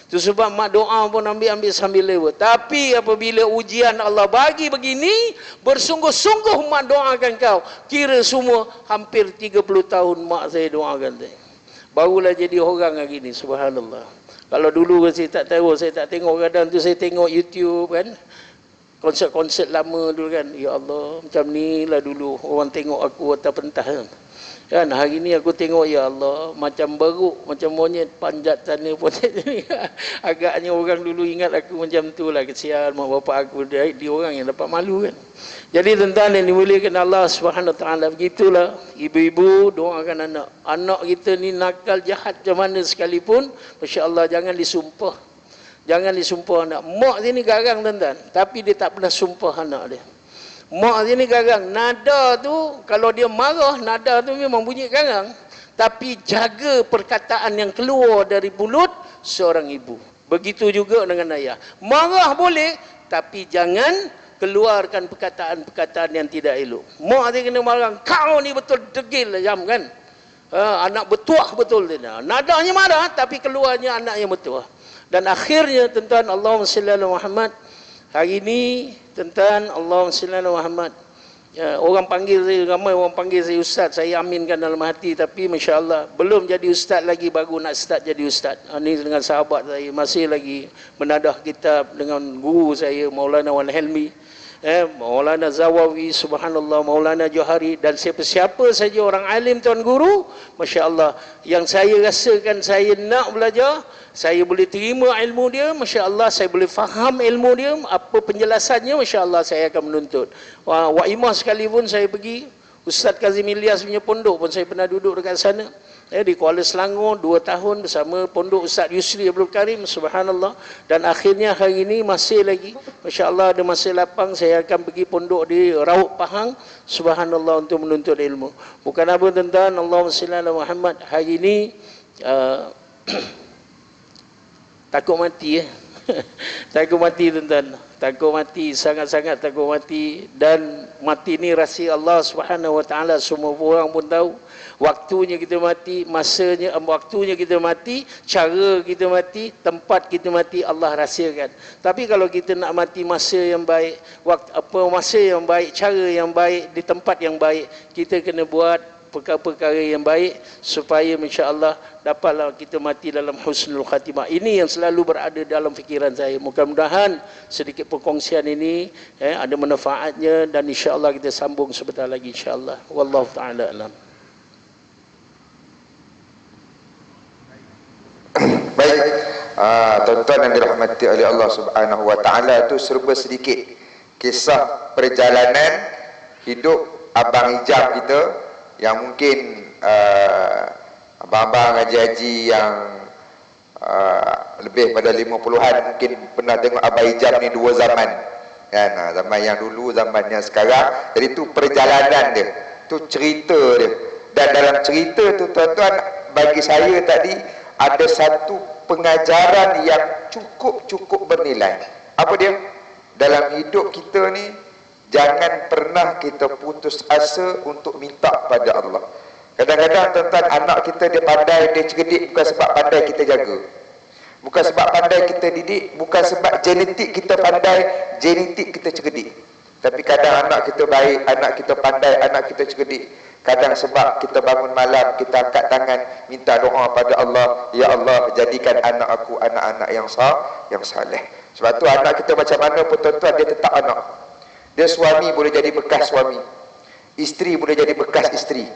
Itu sebab mak doa pun ambil sambil lewat. Tapi apabila ujian Allah bagi begini, bersungguh-sungguh mak doakan kau. Kira semua hampir 30 tahun mak saya doakan saya. Barulah jadi orang hari ni, subhanallah. Kalau dulu saya tak tahu, saya tak tengok, kadang tu saya tengok YouTube kan. Konsert-konsert lama dulu kan. Ya Allah, macam ni lah dulu orang tengok aku atas pentah kan. Kan hari ni aku tengok, ya Allah, macam beruk, macam monyet panjat sana potet ni. Agaknya orang dulu ingat aku macam tu lah, kesian mak bapak aku, dia orang yang dapat malu kan. Jadi tuan-tuan yang dimuliakan Allah Subhanahu Wa Taala, begitulah ibu-ibu doakan anak. Anak kita ni nakal jahat macam mana sekalipun, masya-Allah, jangan disumpah. Jangan disumpah anak. Mak sini garang tuan-tuan, tapi dia tak pernah sumpah anak dia. Mak sini garang. Nada tu, kalau dia marah, nada tu memang bunyi garang. Tapi jaga perkataan yang keluar dari mulut seorang ibu. Begitu juga dengan ayah. Marah boleh, tapi jangan keluarkan perkataan-perkataan yang tidak elok. Mak dia kena marah, kau ni betul degil jam kan. Anak bertuah betul dia. Nadanya marah, tapi keluarnya anak yang bertuah. Dan akhirnya, tuan-tuan, Allahumma salli ala Muhammad. Hari ini, tuan-tuan, Allahumma salli ala Muhammad. Ya, orang panggil saya, ramai orang panggil saya ustaz, saya aminkan dalam hati, tapi masya-Allah belum jadi ustaz lagi, baru nak start jadi ustaz. Ini dengan sahabat saya, masih lagi menadah kitab dengan guru saya Maulana Wan Helmi, Maulana Zawawi, subhanallah, Maulana Johari, dan siapa-siapa saja orang alim tuan guru, masya-Allah, yang saya rasakan saya nak belajar, saya boleh terima ilmu dia, masya-Allah, saya boleh faham ilmu dia, apa penjelasannya, masya-Allah, saya akan menuntut. Waimah sekalipun saya pergi, Ustaz Kazim Ilyas punya pondok pun saya pernah duduk dekat sana. Di Kuala Selangor 2 tahun bersama pondok Ustaz Yusri Abdul Karim, subhanallah. Dan akhirnya hari ini masih lagi, masya-Allah, ada masa lapang saya akan pergi pondok di Rauk Pahang, subhanallah, untuk menuntut ilmu. Bukan apa tuan-tuan, Allahumma salli ala Muhammad. Hari ini takut mati takut mati tuan-tuan, takut mati, sangat-sangat takut mati. Dan mati ni rahsia Allah Subhanahu Wa Taala, semua orang pun tahu. Waktunya kita mati, masanya, waktunya kita mati, cara kita mati, tempat kita mati, Allah rahsiakan. Tapi kalau kita nak mati masa yang baik, masa yang baik, cara yang baik, di tempat yang baik, kita kena buat perkara-perkara yang baik supaya insya-Allah dapatlah kita mati dalam husnul khatimah. Ini yang selalu berada dalam fikiran saya. Mudah-mudahan sedikit perkongsian ini ada manfaatnya, dan insya-Allah kita sambung sebentar lagi insya-Allah. Wallahu taala alam. Baik, tuan-tuan yang dirahmati oleh Allah Subhanahu Wa Taala, tu serba sedikit kisah perjalanan hidup abang hijab kita yang mungkin abang-abang haji-haji yang lebih pada 50-an mungkin pernah tengok abang hijab ni dua zaman kan, zaman yang dulu, zaman yang sekarang. Jadi tu perjalanan dia, tu cerita dia. Dan dalam cerita tu tuan-tuan, bagi saya tadi ada satu pengajaran yang cukup bernilai. Apa dia? Dalam hidup kita ni, jangan pernah kita putus asa untuk minta pada Allah. Kadang-kadang tuan-tuan, anak kita dia pandai, dia cerdik, bukan sebab pandai kita jaga, bukan sebab pandai kita didik, bukan sebab genetik kita pandai, genetik kita cerdik. Tapi kadang anak kita baik, anak kita pandai, anak kita cerdik, kadang sebab kita bangun malam, kita angkat tangan minta doa pada Allah, ya Allah, jadikan anak aku anak-anak yang saleh. Sebab tu anak kita macam mana pun tuan-tuan, dia tetap anak. Dia suami boleh jadi bekas suami, isteri boleh jadi bekas isteri,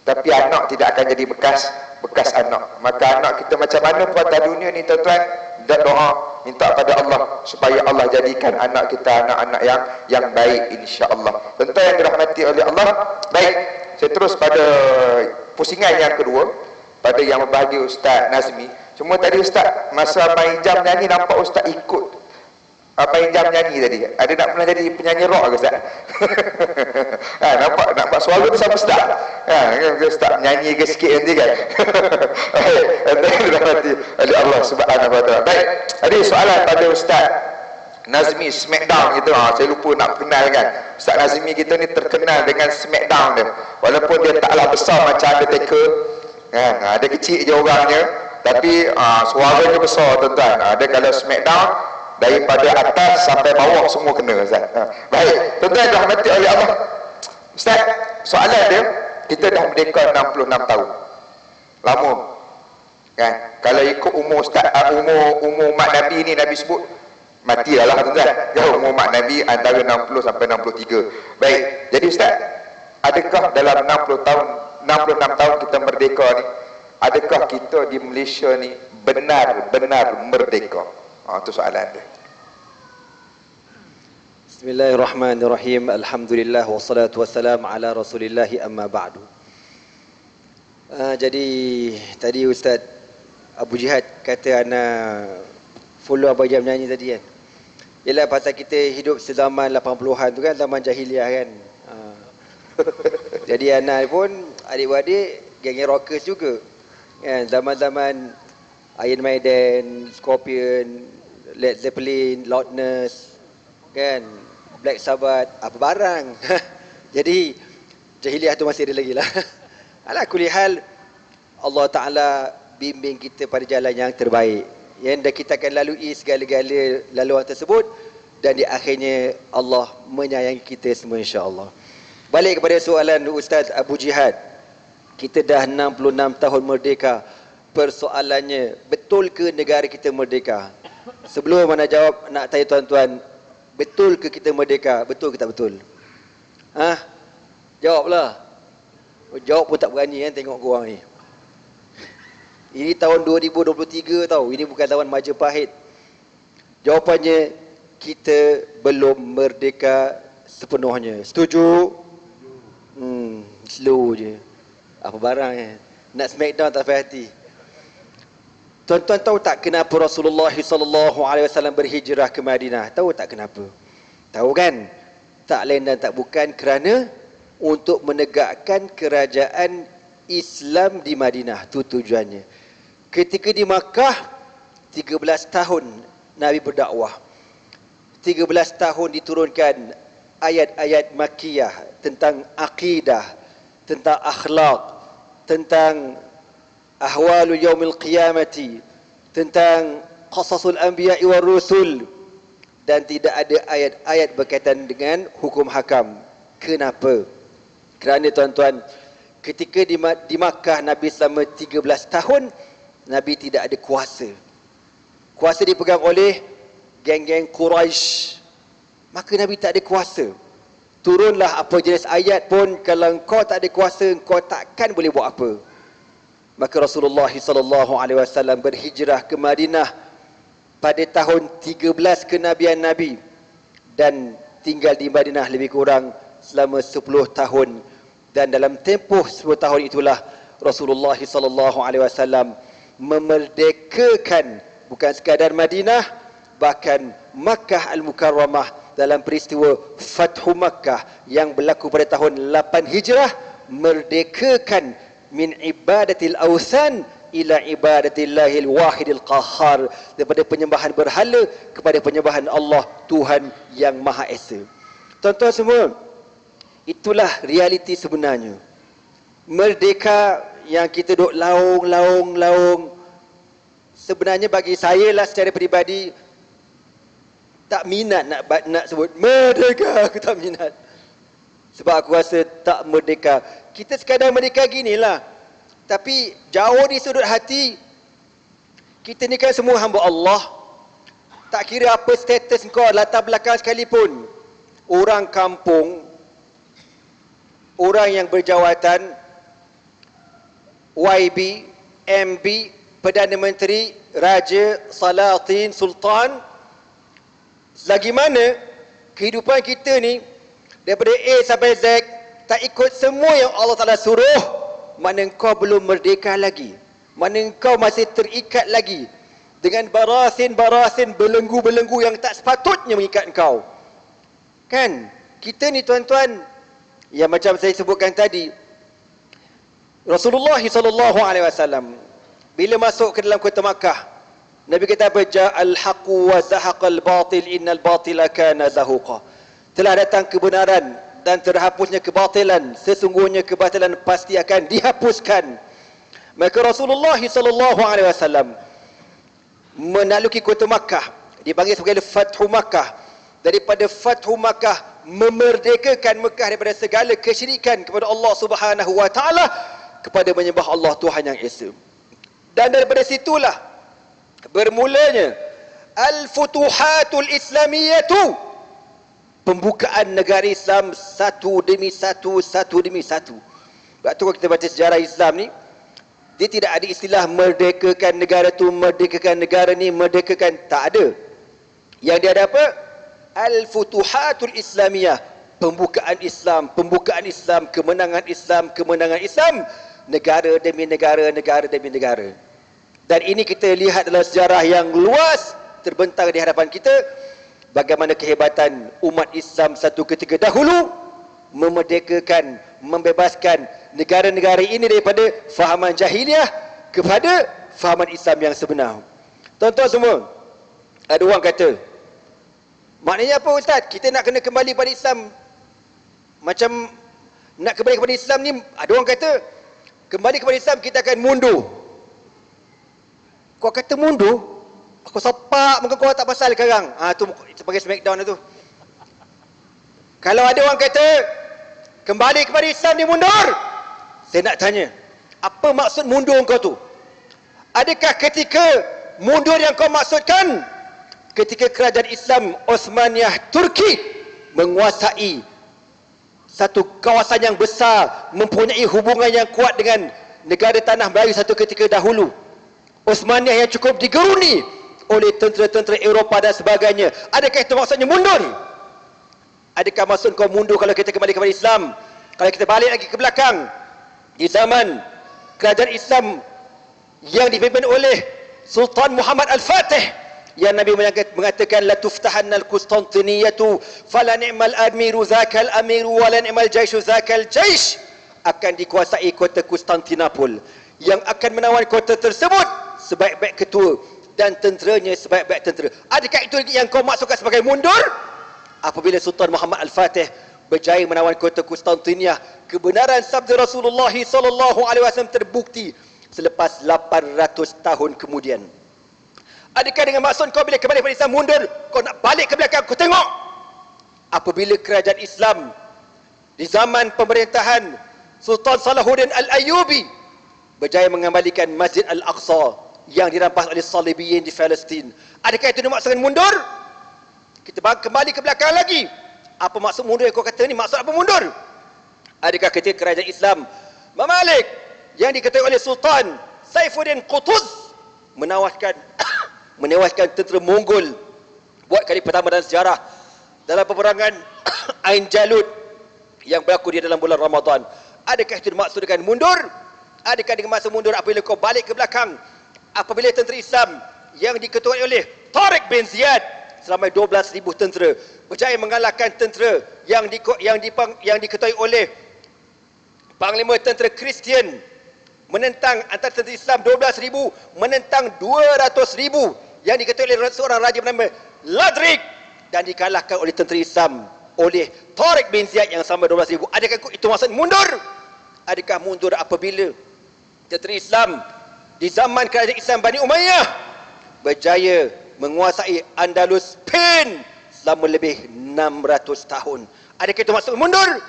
tapi anak tidak akan jadi bekas anak. Maka anak kita macam mana pun atas dunia ni tuan-tuan, dan doa minta pada Allah supaya Allah jadikan anak kita anak-anak yang baik insya-Allah. Tuan-tuan yang dirahmati oleh Allah, baik, saya terus pada pusingan yang kedua, pada yang berbahagia Ustaz Nazmi. Cuma tadi Ustaz, masa Abang Ijam nyanyi, nampak Ustaz ikut Abang Ijam nyanyi tadi. Ada nak pernah jadi penyanyi rock ke Ustaz? Nampak suara tu sama Ustaz. Ustaz nyanyi ke sikit nanti kan. Oleh Allah Subhanahu Wa Taala. Baik, ada soalan pada Ustaz Nazmi Smackdown gitu. Saya lupa nak kenalkan. Ustaz Nazmi kita ni terkenal dengan Smackdown dia. Walaupun dia taklah besar macam Undertaker, ada kecil je orangnya, tapi suaranya besar tuan-tuan. Ada kalau Smackdown, daripada atas sampai bawah semua kena Ustaz. Baik, tuan-tuan dirahmati oleh Allah. Ustaz, soalan dia, kita dah merdeka 66 tahun. Lama. Kan? Kalau ikut umur Ustaz, umur mak Nabi ni, Nabi sebut mati lah tuan-tuan. Umur mak Nabi antara 60 sampai 63. Baik, jadi Ustaz, adakah dalam 60 tahun 66 tahun kita merdeka ni, adakah kita di Malaysia ni benar-benar merdeka? Itu soalan dia. Bismillahirrahmanirrahim. Alhamdulillah wassalatu wassalam ala Rasulillah amma ba'du. Jadi tadi Ustaz Abu Jihad kata ana follow Abang Jam nyanyi tadi kan. Ialah pasal kita hidup sezaman 80-an tu kan, zaman jahiliah kan. Jadi anak pun adik-adik geng rockers juga. Kan zaman-zaman Iron Maiden, Scorpion, Led Zeppelin, Loudness, kan, Black Sabbath, apa barang. Jadi jahiliah tu masih ada lagi lah. Ala kulli hal, Allah Ta'ala bimbing kita pada jalan yang terbaik, yang kita akan lalui segala-gala laluan tersebut, dan di akhirnya Allah menyayangi kita semua insya-Allah. Balik kepada soalan Ustaz Abu Jihad, kita dah 66 tahun merdeka. Persoalannya, betul ke negara kita merdeka? Sebelum mana jawab, nak tanya tuan-tuan, betul ke kita merdeka? Betul ke tak betul? Jawablah. Jawab pun tak berani kan, tengok korang ni. Ini tahun 2023 tau, ini bukan zaman Majapahit. Jawapannya, kita belum merdeka sepenuhnya. Setuju? Slow je. Apa barang nak smackdown tak sampai hati. Tuan-tuan tahu tak kenapa Rasulullah SAW berhijrah ke Madinah? Tahu tak kenapa? Tahu kan? Tak lain dan tak bukan kerana untuk menegakkan kerajaan Islam di Madinah. Itu tujuannya. Ketika di Makkah, 13 tahun Nabi berdakwah. 13 tahun diturunkan ayat-ayat Makkiyah tentang akidah, tentang akhlak, tentang ahwalul yaumil qiyamati, tentang qasasul anbiya'i war rusul, dan tidak ada ayat-ayat berkaitan dengan hukum hakam. Kenapa? Kerana tuan-tuan, ketika di Makkah Nabi selama 13 tahun, Nabi tidak ada kuasa. Kuasa dipegang oleh geng-geng Quraisy. Maka Nabi tak ada kuasa. Turunlah apa jenis ayat pun, kalau engkau tak ada kuasa, engkau takkan boleh buat apa. Maka Rasulullah SAW berhijrah ke Madinah pada tahun 13 kenabian Nabi, dan tinggal di Madinah lebih kurang selama 10 tahun. Dan dalam tempoh 10 tahun itulah Rasulullah SAW memerdekakan bukan sekadar Madinah, bahkan Makkah Al-Mukarramah dalam peristiwa Fathu Makkah yang berlaku pada tahun 8 Hijrah, merdekakan min ibadatil awthan ila ibadatillahil wahidil qahhar, daripada penyembahan berhala kepada penyembahan Allah, Tuhan yang Maha Esa. Tuan-tuan semua, itulah realiti sebenarnya. Merdeka yang kita duk laung, sebenarnya bagi saya lah secara peribadi, tak minat nak sebut merdeka. Aku tak minat, sebab aku rasa tak merdeka. Kita sekadar merdeka ginilah, tapi jauh di sudut hati, kita ni kan semua hamba Allah. Tak kira apa status kau, latar belakang sekalipun. Orang kampung, orang yang berjawatan, YB, MB, Perdana Menteri, Raja, Salatin, Sultan, selagi mana kehidupan kita ni daripada A sampai Z tak ikut semua yang Allah Ta'ala suruh, mana engkau belum merdeka lagi, mana engkau masih terikat lagi dengan barasin-barasin, belenggu-belenggu yang tak sepatutnya mengikat engkau. Kan? Kita ni tuan-tuan, yang macam saya sebutkan tadi, Rasulullah SAW bila masuk ke dalam kota Makkah, Nabi kata apa? Ja'al haqu wa zahaqal batil innal batila kana zahuqa. Telah datang kebenaran dan terhapusnya kebatilan. Sesungguhnya kebatilan pasti akan dihapuskan. Maka Rasulullah SAW menaluki kota Makkah, dipanggil sebagai Fathu Makkah. Daripada Fathu Makkah, memerdekakan Makkah daripada segala kesyirikan kepada Allah Subhanahu wa taala, kepada menyembah Allah Tuhan yang Esa. Dan daripada situlah bermulanya Al-Futuhatul Islamiyatu, pembukaan negara Islam satu demi satu, satu demi satu. Sebab tu kalau kita baca sejarah Islam ni, dia tidak ada istilah merdekakan negara tu, merdekakan negara ni, merdekakan, tak ada. Yang dia ada apa? Al-Futuhatul Islamiyah, pembukaan Islam, kemenangan Islam, kemenangan Islam, negara demi negara, negara demi negara. Dan ini kita lihat dalam sejarah yang luas terbentang di hadapan kita, bagaimana kehebatan umat Islam satu ketika dahulu memerdekakan, membebaskan negara-negara ini daripada fahaman jahiliah kepada fahaman Islam yang sebenar. Tuan-tuan semua, ada orang kata, maknanya apa Ustaz? Kita nak kena kembali pada Islam, macam nak kembali kepada Islam ni, ada orang kata kembali kepada Islam kita akan mundur. Kau kata mundur, aku sepak muka kau tak pasal sekarang. Tu sebagai smackdown tu. Kalau ada orang kata kembali kepada Islam ni mundur, saya nak tanya, apa maksud mundur kau tu? Adakah ketika mundur yang kau maksudkan ketika kerajaan Islam Osmaniyah Turki menguasai satu kawasan yang besar, mempunyai hubungan yang kuat dengan negara tanah Melayu satu ketika dahulu, Osmaniyah yang cukup digeruni oleh tentera-tentera Eropah dan sebagainya, adakah itu maksudnya mundur? Adakah maksud kau mundur kalau kita kembali kepada Islam? Kalau kita balik lagi ke belakang, di zaman kerajaan Islam yang dipimpin oleh Sultan Muhammad Al-Fatih, yang Nabi mengatakan la tuftahanna al-Qustantiniyatu fala ni'mal amiru zakal amiru wa la ni'mal jaishu zakal jaish, akan dikuasai kota Konstantinopel, yang akan menawan kota tersebut sebaik-baik ketua dan tenteranya sebaik-baik tentera. Adakah itu yang kau maksudkan sebagai mundur? Apabila Sultan Muhammad Al-Fatih berjaya menawan kota Konstantinia, kebenaran sabda Rasulullah SAW terbukti selepas 800 tahun kemudian. Adakah dengan maksud kau bila kembali kepada Islam mundur, kau nak balik ke belakang? Kau tengok apabila kerajaan Islam di zaman pemerintahan Sultan Salahuddin Al-Ayyubi berjaya mengembalikan Masjid Al-Aqsa yang dirampas oleh Salibiyin di Palestin, adakah itu dimaksudkan mundur? Kita kembali ke belakang lagi, apa maksud mundur yang kau kata ni? Maksud apa mundur? Adakah ketika kerajaan Islam Mamalik yang diketuai oleh Sultan Saifuddin Qutuz menewaskan tentera Mongol buat kali pertama dalam sejarah dalam peperangan Ain Jalut yang berlaku di dalam bulan Ramadan, adakah itu dimaksud dengan mundur? Adakah dengan maksud mundur apabila kau balik ke belakang, apabila tentera Islam yang diketuai oleh Tariq bin Ziyad selama 12,000 tentera berjaya mengalahkan tentera yang diketuai oleh Panglima Tentera Kristian, menentang antara tentera Islam 12,000 menentang 200,000 yang diketuai oleh seorang raja bernama Ladrik, dan dikalahkan oleh tentera Islam oleh Tariq bin Ziyad yang sama 12,000. Adakah itu maksud mundur? Adakah mundur apabila tentera Islam di zaman kerajaan Islam Bani Umayyah berjaya menguasai Andalus, Spain selama lebih 600 tahun? Adakah itu maksud mundur?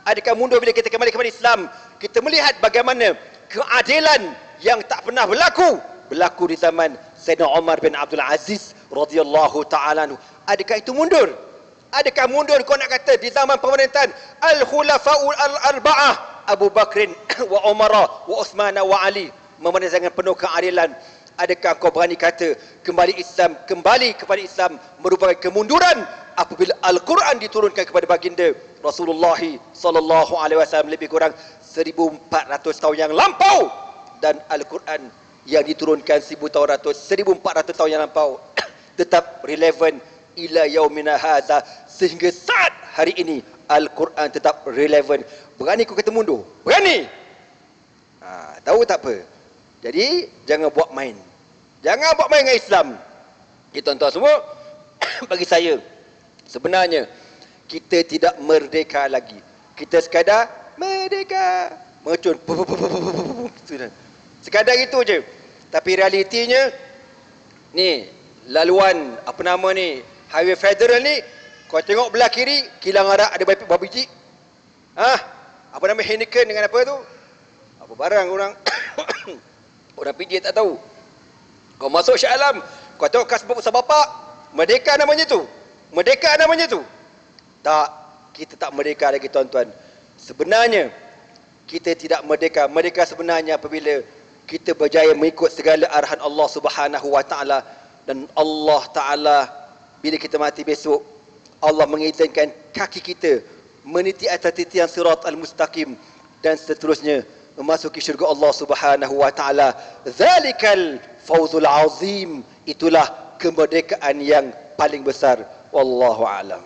Adakah mundur bila kita kembali kepada Islam, kita melihat bagaimana keadilan yang tak pernah berlaku di zaman Sayyidina Umar bin Abdul Aziz radhiyallahu ta'ala anhu? Adakah itu mundur? Adakah mundur kau nak kata di zaman pemerintahan Al-Khulafa'ul Arba'ah, Abu Bakrin wa Umar wa Uthman wa Ali, memerintahkan penuh keadilan? Adakah kau berani kata kembali kepada Islam merupakan kemunduran apabila Al-Quran diturunkan kepada baginda Rasulullah sallallahu alaihi wasallam lebih kurang 1400 tahun yang lampau, dan Al-Quran yang diturunkan 1400 tahun yang lampau tetap relevan ila yaumina hadza, sehingga saat hari ini Al-Quran tetap relevan. Berani kau kata mundur? Berani? Tahu tak apa? Jadi jangan buat main. Jangan buat main dengan Islam. Tuan-tuan semua, bagi saya sebenarnya kita tidak merdeka lagi. Kita sekadar merdeka, mercun, sekadar itu je. Tapi realitinya ni, laluan apa nama ni, highway federal ni, kau tengok belah kiri kilang arak ada babi biji. Apa nama, Heineken dengan apa tu? Apa barang orang PJ tak tahu. Kau masuk Shah Alam, kau tengok kas besar bapak, merdeka namanya tu. Merdeka namanya tu. Tak, kita tak merdeka lagi tuan-tuan. Sebenarnya kita tidak merdeka. Merdeka sebenarnya apabila kita berjaya mengikut segala arahan Allah Subhanahu wa taala, dan Allah taala bila kita mati besok, Allah mengizinkan kaki kita meniti atas titian sirat al-mustaqim dan seterusnya memasuki syurga Allah Subhanahu wa taala. Zalikal fawzul azim, itulah kemerdekaan yang paling besar. Wallahu alam.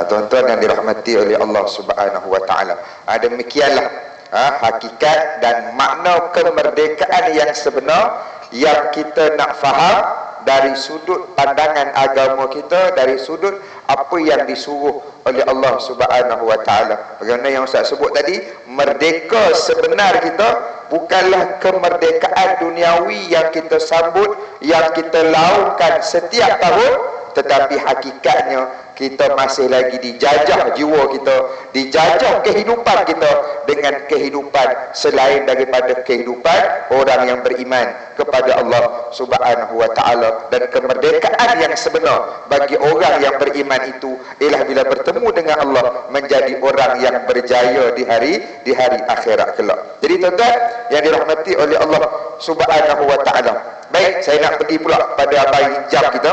Tuan-tuan yang dirahmati oleh Allah Subhanahu wa taala, demikianlah hakikat dan makna kemerdekaan yang sebenar yang kita nak faham dari sudut pandangan agama kita, dari sudut apa yang disuruh oleh Allah Subhanahu wa taala. Bagaimana yang Ustaz sebut tadi, merdeka sebenar kita bukanlah kemerdekaan duniawi yang kita sambut, yang kita laungkan setiap tahun, tetapi hakikatnya kita masih lagi dijajah jiwa kita, dijajah kehidupan kita dengan kehidupan selain daripada kehidupan orang yang beriman kepada Allah Subhanahu wa taala. Dan kemerdekaan yang sebenar bagi orang yang beriman itu ialah bila bertemu dengan Allah menjadi orang yang berjaya di hari akhirat kelak. Jadi tuan-tuan yang dirahmati oleh Allah Subhanahu wa taala. Baik, saya nak pergi pula pada abai hijab kita.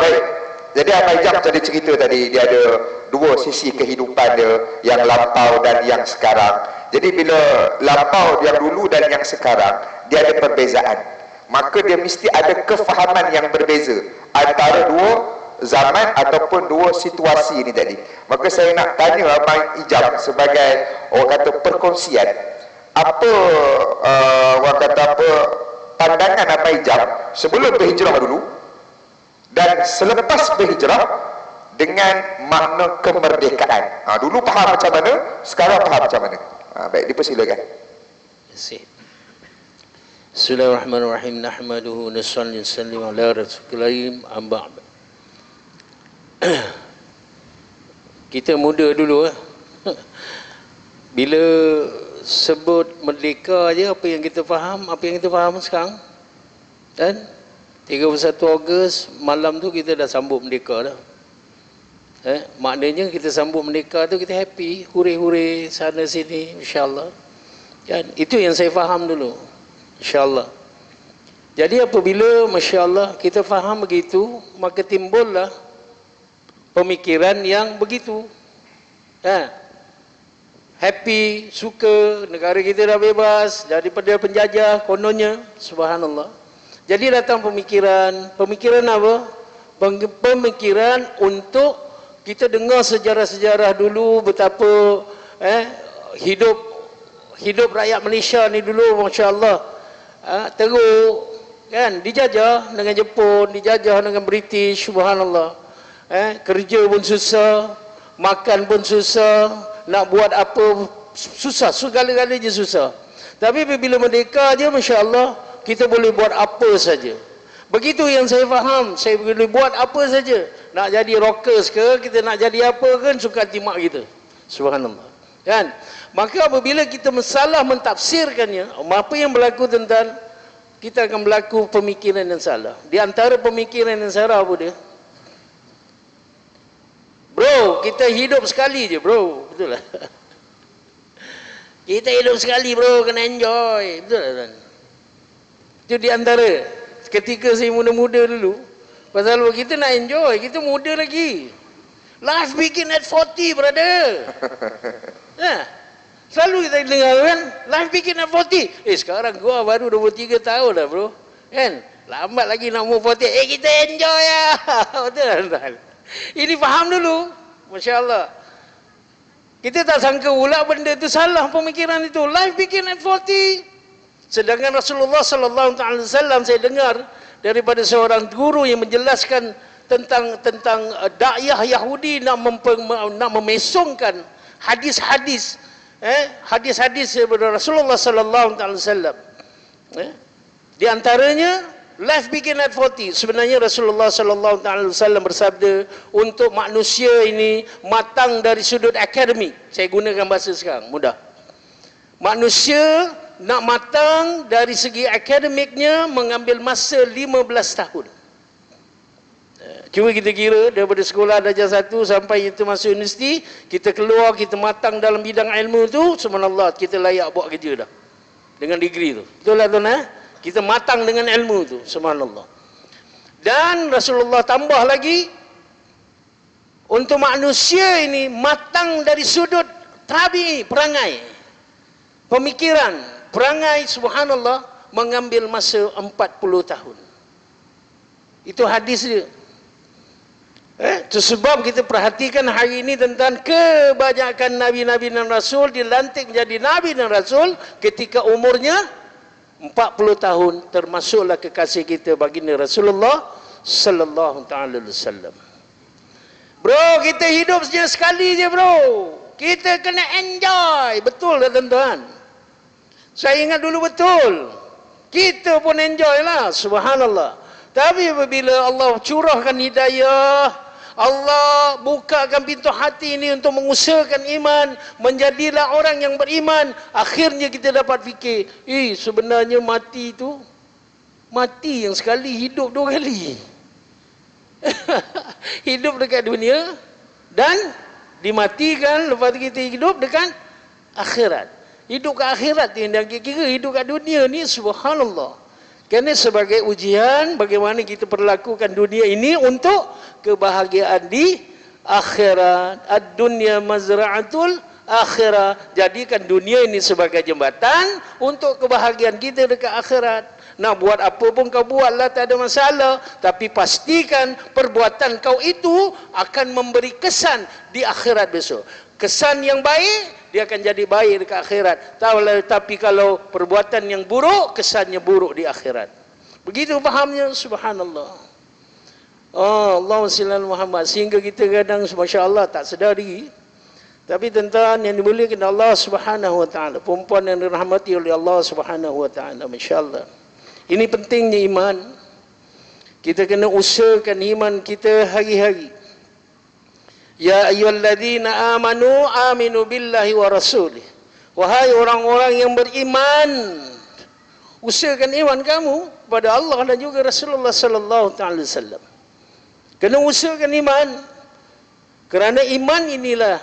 Baik. Jadi Abang Ijam tadi cerita tadi, dia ada dua sisi kehidupan dia, yang lampau dan yang sekarang. Jadi bila lampau yang dulu dan yang sekarang, dia ada perbezaan. Maka dia mesti ada kefahaman yang berbeza antara dua zaman ataupun dua situasi ini tadi. Maka saya nak tanya Abang Ijam sebagai orang kata perkongsian, apa orang kata apa pandangan Abang Ijam sebelum berhijrah dulu dan selepas berhijrah dengan makna kemerdekaan. Dulu faham macam mana, sekarang faham macam mana. Baik, dipersilakan. Bismillahirrahmanirrahim. Nahmaduhu nusalli sallim ala rasulillah amma. Kita muda dulu bila sebut merdeka aja, apa yang kita faham sekarang? Dan 31 Ogos malam tu kita dah sambut merdeka dah. Maknanya kita sambut merdeka tu kita happy, huri-huri sana sini, insya-Allah. Kan? Itu yang saya faham dulu. Insya-Allah. Jadi apabila masya-Allah kita faham begitu, maka timbullah pemikiran yang begitu. Happy, suka, negara kita dah bebas daripada penjajah kononnya, subhanallah. Jadi datang pemikiran apa? Pemikiran untuk kita dengar sejarah-sejarah dulu betapa hidup rakyat Malaysia ni dulu masya-Allah teruk kan, dijajah dengan Jepun, dijajah dengan British, subhanallah. Kerja pun susah, makan pun susah, nak buat apa susah, segala-galanya susah. Tapi bila merdeka je masya-Allah kita boleh buat apa saja. Begitu yang saya faham, saya boleh buat apa saja. Nak jadi rockers ke, kita nak jadi apa kan, suka hati mak kita. Subhanallah. Kan? Maka apabila kita salah mentafsirkannya, apa yang berlaku tentang kita akan berlaku pemikiran yang salah. Di antara pemikiran yang salah apa dia? Bro, kita hidup sekali je bro. Betul lah. Kita hidup sekali bro, kena enjoy. Betul lah tuan? Itu di antara ketika saya muda-muda dulu, pasal kita nak enjoy, kita muda lagi. Life begin at 40 brother. Selalu kita dengar kan, life begin at 40. Sekarang gua baru 23 tahun dah bro. Kan? Lambat lagi nak umur 40. Kita enjoy lah. Betul tak? Ini faham dulu. Masya-Allah. Kita tak sangka pula benda tu salah pemikiran itu. Life begin at 40. Sedangkan Rasulullah sallallahu alaihi wasallam saya dengar daripada seorang guru yang menjelaskan tentang dakwah Yahudi nak memesongkan hadis-hadis hadis-hadis daripada Rasulullah sallallahu alaihi wasallam. Di antaranya life begin at 40. Sebenarnya Rasulullah sallallahu alaihi wasallam bersabda untuk manusia ini matang dari sudut akademik. Saya gunakan bahasa sekarang mudah. Manusia nak matang dari segi akademiknya mengambil masa 15 tahun. Cuba kita kira daripada sekolah darjah 1 sampai kita masuk universiti, kita keluar, kita matang dalam bidang ilmu tu, subhanallah, kita layak buat kerja dah. Dengan degree tu. Betul lah tuan, kita matang dengan ilmu tu, subhanallah. Dan Rasulullah tambah lagi, untuk manusia ini matang dari sudut tabi'i, perangai, pemikiran, perangai, subhanallah, mengambil masa 40 tahun. Itu hadis dia. Itu sebab kita perhatikan hari ini tentang kebanyakan Nabi-Nabi dan Rasul dilantik menjadi Nabi dan Rasul ketika umurnya 40 tahun, termasuklah kekasih kita baginda Rasulullah sallallahu ta'ala alaihi wasallam. Bro, kita hidup saja sekali je bro. Kita kena enjoy. Betul tak tuan-tuan? Saya ingat dulu betul. Kita pun enjoy lah, subhanallah. Tapi apabila Allah curahkan hidayah, Allah bukakan pintu hati ini untuk mengusahakan iman, menjadilah orang yang beriman, akhirnya kita dapat fikir, sebenarnya mati itu, mati yang sekali, hidup 2 kali. Hidup dekat dunia dan dimatikan, lepas itu kita hidup dekat akhirat. Hidup ke akhirat yang kira hidup kat dunia ni, subhanallah. Kerana sebagai ujian bagaimana kita perlakukan dunia ini untuk kebahagiaan di akhirat. Ad-dunya mazra'atul akhirah. Jadikan dunia ini sebagai jembatan untuk kebahagiaan kita dekat akhirat. Nak buat apa pun kau buatlah, tak ada masalah. Tapi pastikan perbuatan kau itu akan memberi kesan di akhirat besok. Kesan yang baik, dia akan jadi baik dekat akhirat. Tapi kalau perbuatan yang buruk, kesannya buruk di akhirat. Begitu fahamnya, subhanallah. Allahumma shalli ala Muhammad. Sehingga kita kadang, masya Allah, tak sedari. Tapi tentang yang dimuliakan Allah subhanahu wa ta'ala, perempuan yang dirahmati oleh Allah subhanahu wa ta'ala, masya Allah. Ini pentingnya iman. Kita kena usahakan iman kita hari-hari. Ya ayyuhalladzina amanu aminu billahi wa rasulih. Wahai orang-orang yang beriman, usahakan iman kamu kepada Allah dan juga Rasulullah sallallahu alaihi wasallam. Kena usahakan iman. Kerana iman inilah,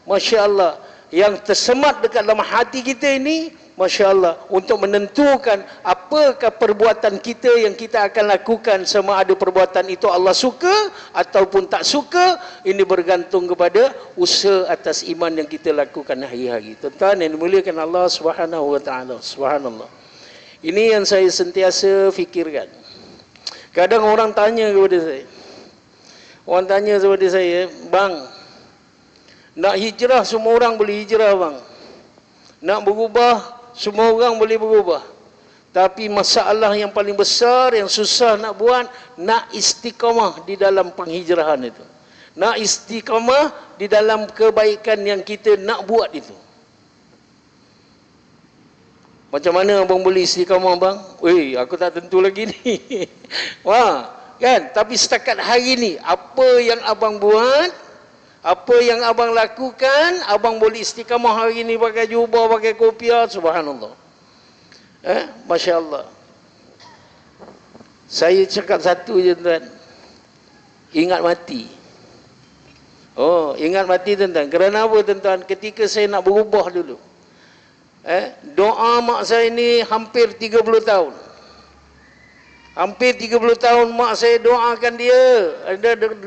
masya-Allah, yang tersemat dekat dalam hati kita ini, masya Allah, untuk menentukan apakah perbuatan kita yang kita akan lakukan, sama ada perbuatan itu Allah suka ataupun tak suka. Ini bergantung kepada usaha atas iman yang kita lakukan hari-hari. Tuan-tuan yang dimuliakan Allah subhanahu wa ta'ala, subhanallah. Ini yang saya sentiasa fikirkan. Kadang orang tanya kepada saya, bang, nak hijrah semua orang boleh hijrah bang, nak berubah semua orang boleh berubah, tapi masalah yang paling besar, yang susah nak buat, nak istiqamah di dalam penghijrahan itu, nak istiqamah di dalam kebaikan yang kita nak buat itu. Macam mana abang boleh istiqamah bang? Aku tak tentu lagi ni. Wah, kan? Tapi setakat hari ni, apa yang abang buat, apa yang abang lakukan, abang boleh istiqamah hari ni pakai jubah, pakai kopiah, subhanallah. Masya Allah. Saya cakap satu je tuan, ingat mati. Ingat mati tuan-tuan. Kerana apa tuan-tuan? Ketika saya nak berubah dulu, doa mak saya ni hampir 30 tahun. Hampir 30 tahun mak saya doakan dia,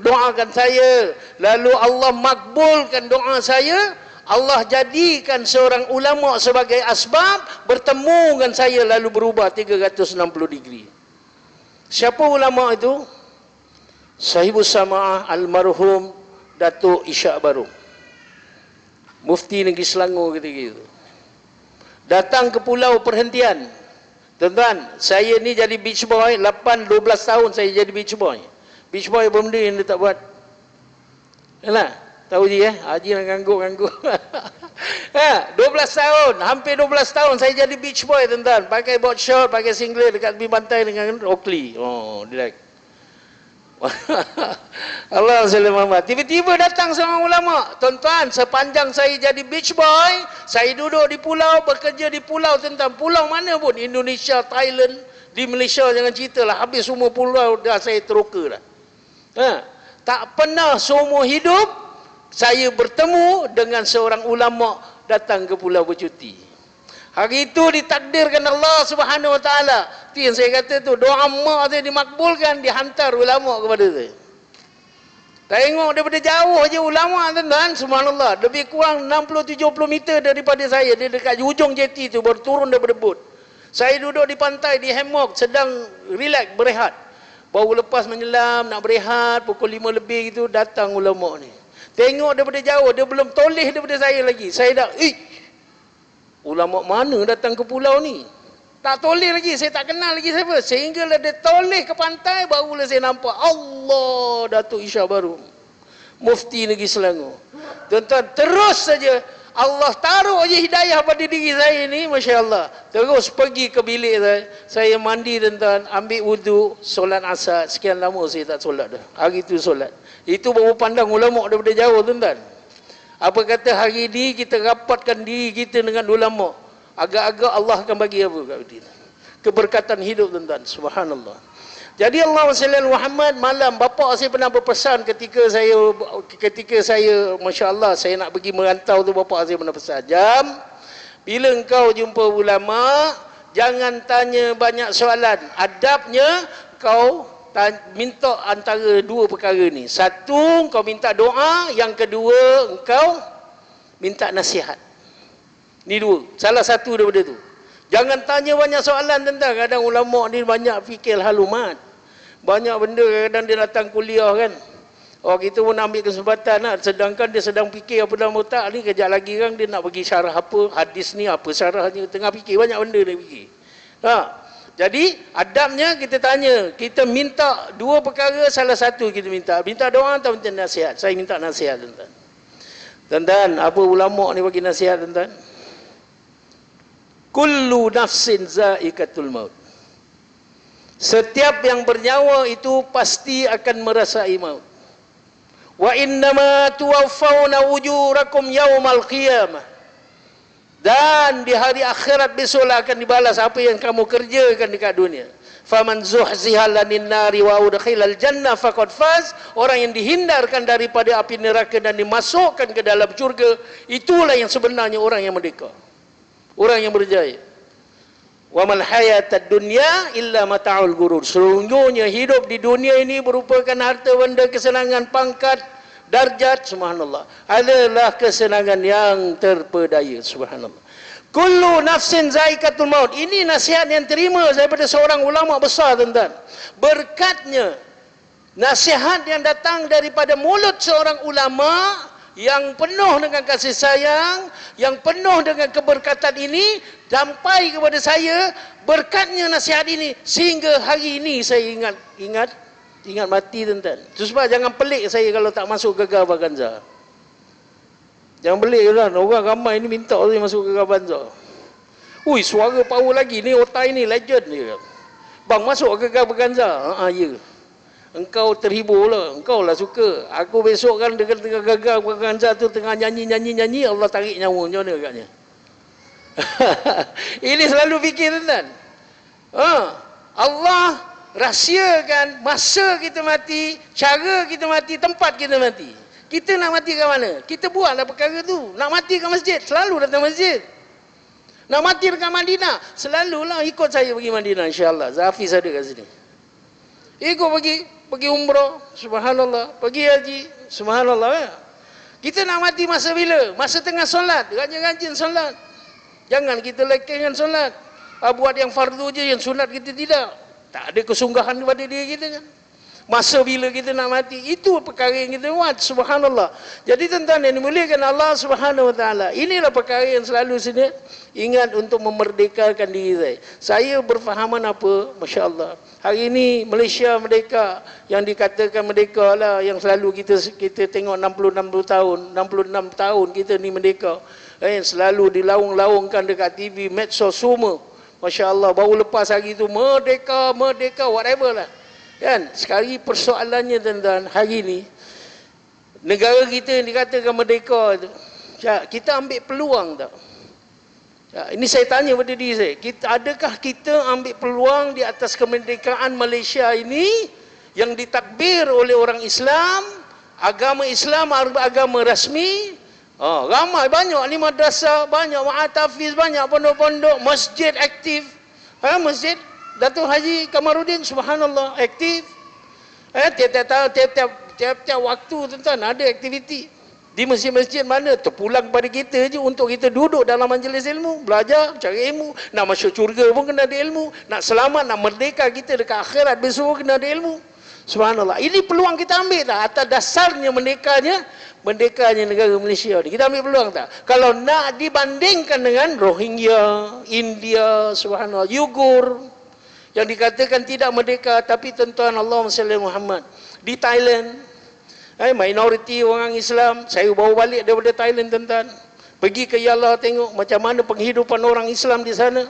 doakan saya. Lalu Allah makbulkan doa saya. Allah jadikan seorang ulama sebagai asbab, bertemu dengan saya lalu berubah 360 degree. Siapa ulama itu? Sahibus Sama'ah almarhum Datuk Ishak Baru, Mufti Negeri Selangor ketika itu. Datang ke pulau perhentian. Tuan-tuan, saya ni jadi beach boy 12 tahun saya jadi beach boy. Beach boy benda yang dia tak buat. Yalah, tahu je Haji nak ngangguk-ngangguk. 12 tahun, hampir 12 tahun saya jadi beach boy tuan-tuan. Pakai board short, pakai singlet dekat tepi pantai dengan Oakley. Dia like. Allah SWT. Tiba-tiba datang seorang ulama. Tuan-tuan, sepanjang saya jadi beach boy, saya duduk di pulau, bekerja di pulau, tentang pulau mana pun, Indonesia, Thailand, di Malaysia jangan cerita lah, habis semua pulau dah saya teroka dah. Tak pernah seumur hidup saya bertemu dengan seorang ulama datang ke pulau bercuti. Hari itu ditakdirkan Allah Subhanahu Wa Taala. Itu yang saya kata tu, doa mak saya dimakbulkan, dihantar ulama kepada saya. Tengok daripada jauh aja ulama tuan-tuan, subhanallah, lebih kurang 60-70 meter daripada saya, dia dekat hujung jeti tu, baru turun daripada bot. Saya duduk di pantai, di hammock, sedang relax, berehat. Baru lepas menyelam, nak berehat, pukul 5 lebih gitu, datang ulama ni. Tengok daripada jauh, dia belum toleh daripada saya lagi. Saya dah, ulama mana datang ke pulau ni? Tak toleh lagi, saya tak kenal lagi siapa. Sehinggalah dia toleh ke pantai, barulah saya nampak Allah, Datuk Isha Baru, Mufti Negeri Selangor. Tuan-tuan, terus saja Allah taruh je hidayah pada diri saya ni, Masya Allah. Terus pergi ke bilik saya mandi tuan-tuan, ambil wudu, solat asar. Sekian lama saya tak solat dah. Hari tu solat. Itu baru pandang ulama daripada jauh tuan-tuan. Apa kata hari ni kita rapatkan diri kita dengan ulama, agak-agak Allah akan bagi apa kat kita? Keberkatan hidup tuan-tuan. Subhanallah. Jadi Allah SWT Muhammad malam, bapa saya pernah berpesan ketika saya Masya Allah, saya nak pergi merantau tu, bapa saya pernah pesan, Jam, bila engkau jumpa ulama, jangan tanya banyak soalan. Adabnya kau minta antara dua perkara ni. Satu, kau minta doa. Yang kedua, engkau minta nasihat. Ni dua. Salah satu daripada tu. Jangan tanya banyak soalan tentang. Kadang ulama ni banyak fikir halumat. Banyak benda kadang dia datang kuliah kan. Kita pun ambil kesempatan lah. Sedangkan dia sedang fikir apa dalam otak ni. Kejap lagi kan dia nak bagi syarah apa. Hadis ni apa syarahnya. Tengah fikir. Banyak benda dia fikir. Jadi adabnya kita tanya. Kita minta dua perkara. Salah satu kita minta. Minta doa atau minta nasihat. Saya minta nasihat tuan-tuan. Tuan-tuan, apa ulama ni bagi nasihat tuan-tuan? Kullu nafsin za'iqatul maut. Setiap yang bernyawa itu pasti akan merasai maut. Wa innama tuwaffawna ujurakum yaumal qiyamah. Dan di hari akhirat besoklah akan dibalas apa yang kamu kerjakan dekat dunia. Faman zuhziha 'anil nari wa udkhilal jannah faqad faz. Orang yang dihindarkan daripada api neraka dan dimasukkan ke dalam syurga, itulah yang sebenarnya orang yang merdeka. Orang yang berjaya. Wa mal hayatad dunya illa mata'ul ghurur. Sesungguhnya hidup di dunia ini merupakan harta benda, kesenangan, pangkat, darjat, subhanallah. Adalah kesenangan yang terpedaya, subhanallah. Kullu nafsin za'iqatul maut. Ini nasihat yang terima daripada seorang ulama besar tuan-tuan. Berkatnya nasihat yang datang daripada mulut seorang ulama yang penuh dengan kasih sayang, yang penuh dengan keberkatan ini sampai kepada saya, berkatnya nasihat ini sehingga hari ini saya ingat mati tuan-tuan. Itu sebab jangan pelik saya kalau tak masuk Gegar Vaganza. Jangan pelik lah, orang ramai ni minta saya masuk Gegar Vaganza. Ui, suara power lagi ni, otai ni legend dia. Bang, masuk Gegar Vaganza. Ya. Engkau terhibur lah, engkau lah suka. Aku besok kan tengah Gegar Vaganza tu tengah nyanyi, Allah tarik nyawa. Macam mana agaknya? Ini selalu fikir tuan-tuan. Allah rahsiakan masa kita mati, cara kita mati, tempat kita mati. Kita nak mati kat mana? Kita buatlah perkara tu. Nak mati kat masjid, selalu datang masjid. Nak mati dekat Madinah, selalulah ikut saya pergi Madinah, insya-Allah. Zafiz ada kat sini. Ikut pergi umrah, subhanallah, pergi haji, subhanallah. Ya. Kita nak mati masa bila? Masa tengah solat, rajin-rajin solat. Jangan kita lekengkan solat. Buat yang fardu je, yang sunat kita tidak. Tak ada kesungguhan kepada diri kita kan. Masa bila kita nak mati, itu perkara yang kita buat, subhanallah. Jadi tuan-tuan yang dimuliakan Allah Subhanahu Wa Taala, inilah perkara yang selalu saya ingat untuk memerdekakan diri saya. Saya berfahaman apa, Masya Allah. Hari ini Malaysia merdeka, yang dikatakan merdeka lah, yang selalu kita tengok 66 tahun kita ni merdeka. Selalu dilaung-laungkan dekat TV, medsos semua. Masya Allah, baru lepas hari itu merdeka, whatever lah. Kan? Sekali persoalannya tuan-tuan, hari ini negara kita yang dikatakan merdeka tu, kita ambil peluang tak? Ini saya tanya pada diri saya, adakah kita ambil peluang di atas kemerdekaan Malaysia ini yang ditakbir oleh orang Islam, agama rasmi. Ramai, banyak ni madrasah, banyak ma'atafiz, banyak pondok-pondok, masjid aktif. Masjid Datuk Haji Kamarudin, subhanallah, aktif. Tiap-tiap waktu tuan-tuan ada aktiviti. Di masjid-masjid mana terpulang pada kita je untuk kita duduk dalam majlis ilmu, belajar, cari ilmu. Nak masuk syurga pun kena ada ilmu. Nak selamat, nak merdeka kita dekat akhirat besok kena ada ilmu. Subhanallah. Ini peluang kita ambil tak? Atas dasarnya merdekanya negara Malaysia ni. Kita ambil peluang tak? Kalau nak dibandingkan dengan Rohingya, India, subhanallah, Uyghur, yang dikatakan tidak merdeka, tapi tuan-tuan, Allahumma salli Muhammad, di Thailand, minoriti orang Islam, saya bawa balik daripada Thailand tuan-tuan, pergi ke Yala tengok macam mana penghidupan orang Islam di sana.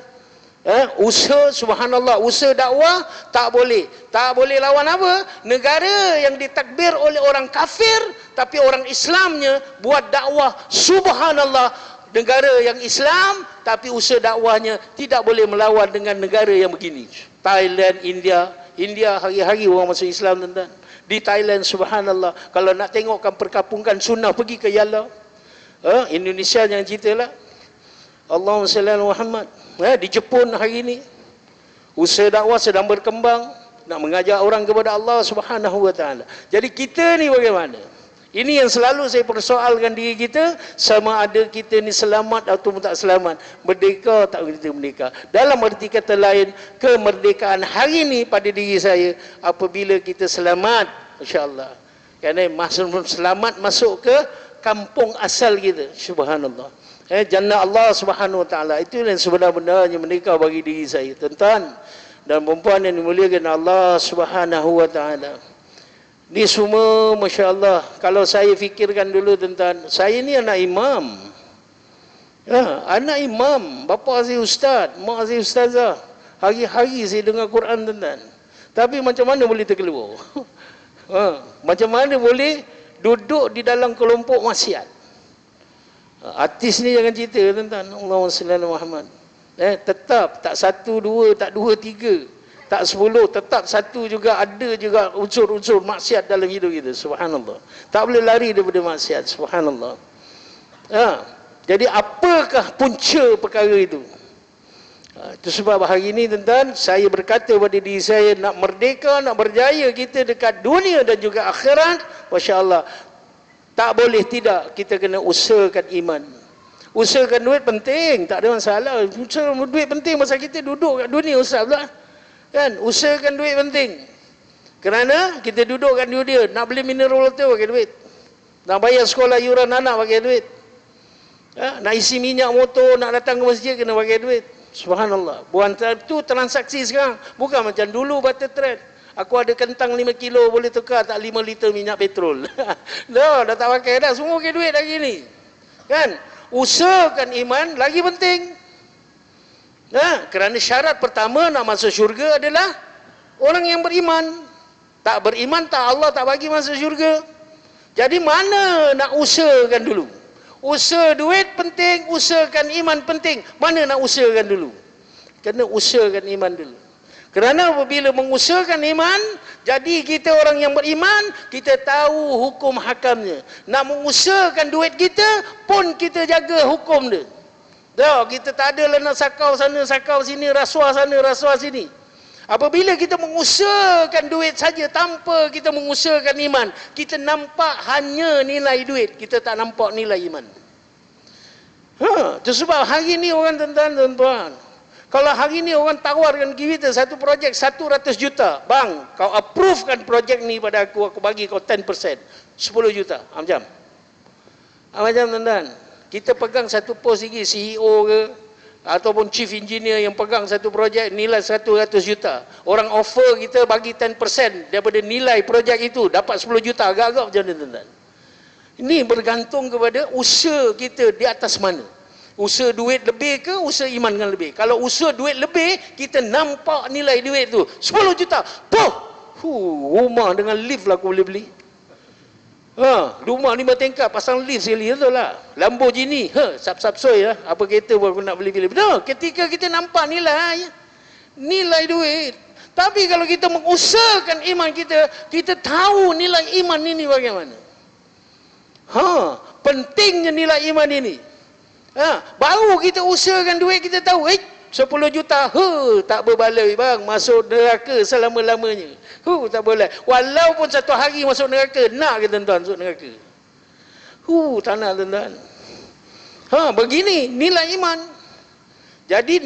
Usaha, subhanallah, usaha dakwah tak boleh lawan apa? Negara yang ditakbir oleh orang kafir, tapi orang Islamnya buat dakwah, subhanallah. Negara yang Islam, tapi usaha dakwahnya tidak boleh melawan dengan negara yang begini. Thailand, India hari-hari orang masuk Islam tuan-tuan. Di Thailand, subhanallah, kalau nak tengokkan perkampungan sunnah, pergi ke Yala. Indonesia jangan ceritalah. Allahumma salli ala Muhammad. Di Jepun hari ini usaha dakwah sedang berkembang, nak mengajak orang kepada Allah Subhanahu wa taala. Jadi kita ni bagaimana? Ini yang selalu saya persoalkan diri kita, sama ada kita ni selamat atau tak selamat, merdeka tak kita merdeka. Dalam arti kata lain, kemerdekaan hari ini pada diri saya apabila kita selamat, insya-Allah. Kerana selamat masuk ke kampung asal kita, subhanallah. Jannah Allah Subhanahu wa taala, itu yang sebenar-benarnya merdeka bagi diri saya, tuan-tuan dan puan-puan yang dimuliakan Allah Subhanahu wa taala. Ni semua masya-Allah, kalau saya fikirkan dulu tuan-tuan, saya ni anak imam. Anak imam, bapa saya ustaz, mak saya ustazah. Hari-hari saya dengar Quran tuan-tuan. Tapi macam mana boleh terkeluar? Macam mana boleh duduk di dalam kelompok maksiat? Artis ni jangan cerita tuan-tuan. Allahumma salli ala Muhammad. Tetap tak 1, 2, tak 2, 3, tak 10, tetap satu juga, ada juga unsur-unsur maksiat dalam hidup kita. Subhanallah. Tak boleh lari daripada maksiat. Subhanallah. Jadi apakah punca perkara itu? Itu sebab hari ini tuan-tuan, saya berkata pada diri saya, nak merdeka, nak berjaya kita dekat dunia dan juga akhirat, masya-Allah, tak boleh tidak, kita kena usahakan iman. Usahakan duit penting, tak ada masalah. Usahakan duit penting masa kita duduk kat dunia, ustaz pula. Kan? Usahakan duit penting. Kerana kita duduk kat dunia, nak beli mineral water pakai duit. Nak bayar sekolah yuran anak pakai duit. Nak isi minyak motor, nak datang ke masjid kena pakai duit. Subhanallah. Bukan itu transaksi sekarang. Bukan macam dulu barter trade. Aku ada kentang 5 kilo boleh tukar tak 5 liter minyak petrol. Dah tak pakai dah, semua pakai duit lagi ni. Kan? Usahakan iman lagi penting. Kerana syarat pertama nak masuk syurga adalah orang yang beriman. Tak beriman, tak, Allah tak bagi masuk syurga. Jadi mana nak usahakan dulu? Usaha duit penting, usahakan iman penting. Mana nak usahakan dulu? Kena usahakan iman dulu. Kerana apabila mengusahakan iman, jadi kita orang yang beriman, kita tahu hukum hakamnya. Nak mengusahakan duit kita pun kita jaga hukum dia. Kita tak ada lah nak sakau sana, sakau sini, rasuah sana, rasuah sini. Apabila kita mengusahakan duit saja tanpa kita mengusahakan iman, kita nampak hanya nilai duit, kita tak nampak nilai iman. Itu sebab hari ni orang tuan-tuan, kalau hari ni orang tawarkan kita satu projek 100 juta, bang, kau approvekan projek ni pada aku bagi kau 10%, 10 juta, macam tuan-tuan, kita pegang satu pos lagi, CEO ke, ataupun chief engineer yang pegang satu projek nilai 100 juta, orang offer kita bagi 10% daripada nilai projek itu, dapat 10 juta, agak-agak macam ni tuan-tuan. Ini bergantung kepada usaha kita di atas mana. Usaha duit lebih ke usaha iman kan lebih? Kalau usaha duit lebih, kita nampak nilai duit tu 10 juta. Rumah dengan lift lah aku boleh beli. Rumah 5 tingkat pasang lift sekali, betul lah. Lamborghini, sap-sap soy lah. Apa kereta pun aku nak beli. Betul, ketika kita nampak nilai duit. Tapi kalau kita mengusahakan iman kita, kita tahu nilai iman ini bagaimana. Pentingnya nilai iman ini. Baru kita usahakan duit, kita tahu 10 juta, tak berbaloi bang, masuk neraka selama-lamanya. Tak boleh. Walaupun satu hari masuk neraka, nak ke tuan-tuan masuk neraka? Tak nak tuan-tuan. Begini nilai iman. Jadi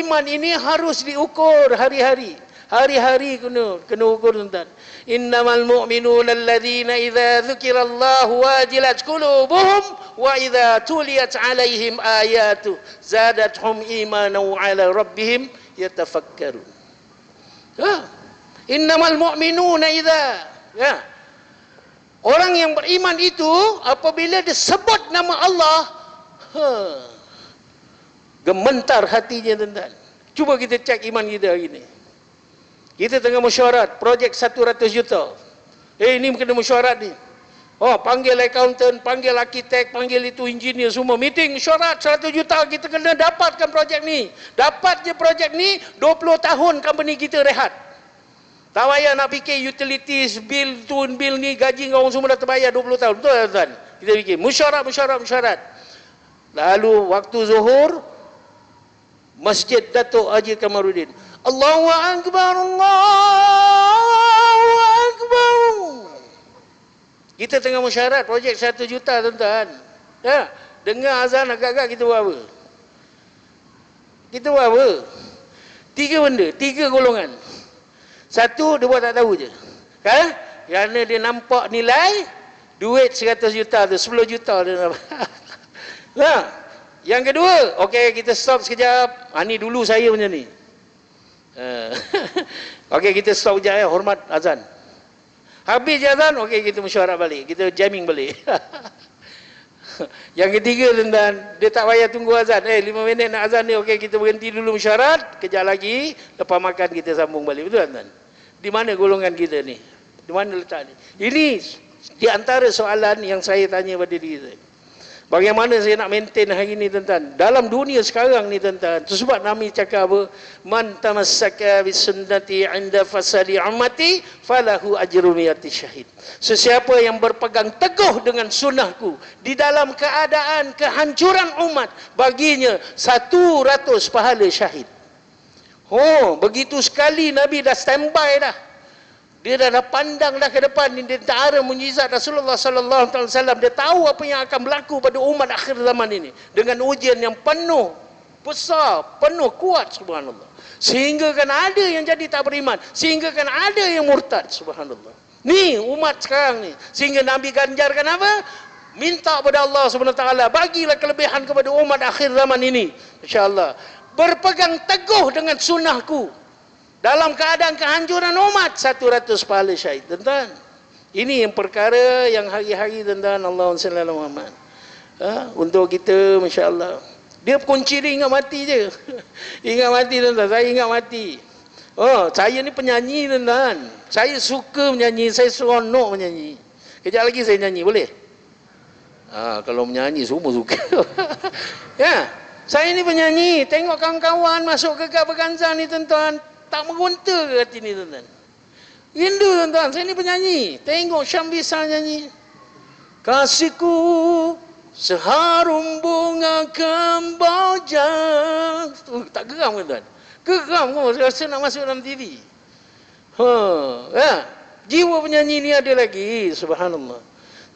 iman ini harus diukur hari-hari. Hari-hari kena ukur tuan-tuan. Innamal mu'minuna alladhina idza dzukirallahu wajilat qulubuhum wa idza tuliyat alaihim ayatu zadatuhum imanan wa ala rabbihim yatafakkarun. Innamal mu'minuna idza, orang yang beriman itu apabila disebut nama Allah, gementar hatinya tuan-tuan. Cuba kita cek iman kita hari ini. Kita tengah mesyuarat projek 100 juta. Ini kena mesyuarat ni. Panggil accountant, panggil arkitek, panggil itu engineer semua. Meeting, mesyuarat 100 juta. Kita kena dapatkan projek ni. Dapat je projek ni, 20 tahun company kita rehat. Tak payah nak fikir utilities, bill, tun, bill ni, gaji orang semua dah terbayar 20 tahun. Betul tuan? Kita fikir, mesyuarat. Lalu waktu zuhur, Masjid Datuk Haji Kamaruddin. Allahu Akbar, Allahu Akbar. Kita tengah mesyuarat projek 1 juta tuan-tuan. Dengar azan agak-agak kita buat apa? Kita buat apa? 3 benda, 3 golongan. Satu, dia buat tak tahu je. Kerana dia nampak nilai duit 100 juta tu, 10 juta dia nampak. Yang kedua, okey kita stop sekejap. Ni dulu saya macam ni. Okey kita stop sekejap, hormat azan. Habis azan, okey kita mesyuarat balik. Kita jamming balik. Yang ketiga tuan-tuan, dia tak payah tunggu azan. 5 minit nak azan ni, okey kita berhenti dulu mesyuarat, kejap lagi lepas makan kita sambung balik. Betul tuan-tuan? Di mana golongan kita ni? Di mana letak ni? Ini di antara soalan yang saya tanya pada diri saya. Bagaimana saya nak maintain hari ni tuan-tuan? Dalam dunia sekarang ni tuan-tuan, sebab Nabi cakap apa? Man tamassaka bis sunnati 'inda fasadi ummati falahu ajru miyati syahid. Sesiapa yang berpegang teguh dengan sunnahku di dalam keadaan kehancuran umat, baginya 100 pahala syahid. Begitu sekali Nabi dah standby dah. Dia dah pandang dah ke depan ni, dia ta'ara mujizat Rasulullah sallallahu alaihi wasallam. Dia tahu apa yang akan berlaku pada umat akhir zaman ini dengan ujian yang penuh, besar, penuh, kuat, subhanallah. Sehingga kan ada yang jadi tak beriman, sehingga kan ada yang murtad, subhanallah. Ni umat sekarang ni. Sehingga Nabi ganjarkan apa? Minta kepada Allah Subhanahu wa taala, bagilah kelebihan kepada umat akhir zaman ini, insya-Allah. Berpegang teguh dengan sunnahku dalam keadaan kehancuran umat, 100 pahala syahid. Tuan-tuan, ini yang perkara yang hari-hari tuan-tuan, Allahumma salli ala Muhammad. Untuk kita, masya-Allah. Dia kunci dia ingat mati je. Ingat mati tuan-tuan, saya ingat mati. Saya ni penyanyi tuan-tuan. Saya suka menyanyi, saya seronok menyanyi. Kejap lagi saya nyanyi, boleh? Kalau menyanyi semua suka. Saya ni penyanyi, tengok kawan-kawan masuk ke Berganza ni tuan-tuan, tak mengunta ke hati ni tuan-tuan? Rindu tuan-tuan, saya ni penyanyi. Tengok Syam Bisa nyanyi. Kasihku seharum bunga kemboja. Tak geram tuan-tuan? Geram kau, saya rasa nak masuk dalam TV. Jiwa penyanyi ni ada lagi, subhanallah.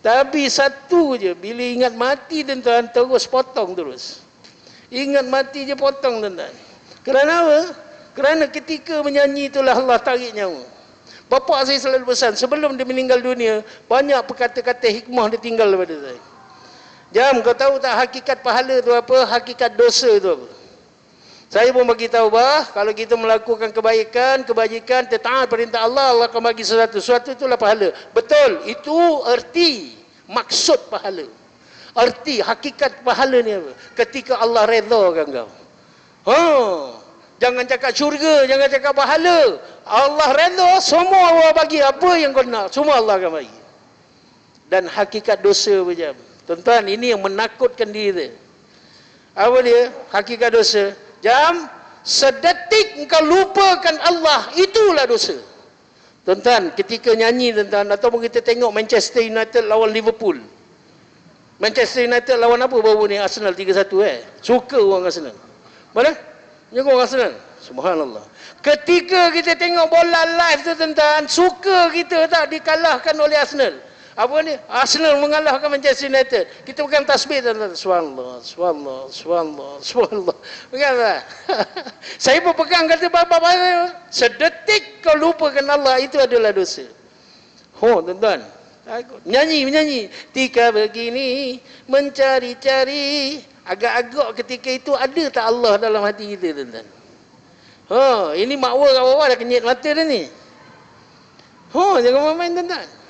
Tapi satu je, bila ingat mati tuan-tuan, terus potong terus. Ingat mati je potong tuan-tuan. Kerana apa? Kerana ketika menyanyi itulah Allah tarik nyawa. Bapa saya selalu pesan, sebelum dia meninggal dunia, banyak perkata-kata hikmah dia tinggal daripada saya. Jam, kau tahu tak hakikat pahala tu apa? Hakikat dosa tu apa? Saya pun bagi tahu kalau kita melakukan kebaikan, kebajikan, taat perintah Allah, Allah akan bagi sesuatu. Sesuatu itulah pahala. Betul, itu erti, maksud pahala. Erti, hakikat pahala ni apa? Ketika Allah redakan kau. Jangan cakap syurga, jangan cakap pahala. Allah redha, semua Allah bagi apa yang kau nak, semua Allah akan bagi. Dan hakikat dosa macam. Tuan-tuan, ini yang menakutkan diri dia. Apa dia? Hakikat dosa. Jam, sedetik engkau lupakan Allah, itulah dosa. Tuan-tuan, ketika nyanyi tuan-tuan, ataupun kita tengok Manchester United lawan Liverpool. Manchester United lawan apa baru ni? Arsenal 3-1 Suka orang Arsenal. Mana? Menyokong Arsenal. Subhanallah. Ketika kita tengok bola live tu tuan-tuan, suka kita tak dikalahkan oleh Arsenal. Apa ni? Arsenal mengalahkan Manchester United. Kita pegang tasbih tuan-tuan. Subhanallah, subhanallah, subhanallah, subhanallah. Pegang tak? Saya pun pegang kata bapa-bapa. Sedetik kau lupakan Allah, itu adalah dosa. Tuan-tuan. Menyanyi. Tika begini, mencari-cari. Agak-agak ketika itu ada tak Allah dalam hati kita tuan-tuan? Ini makwa kat bawah dah kenyit mata dah ni. Jangan main tuan-tuan.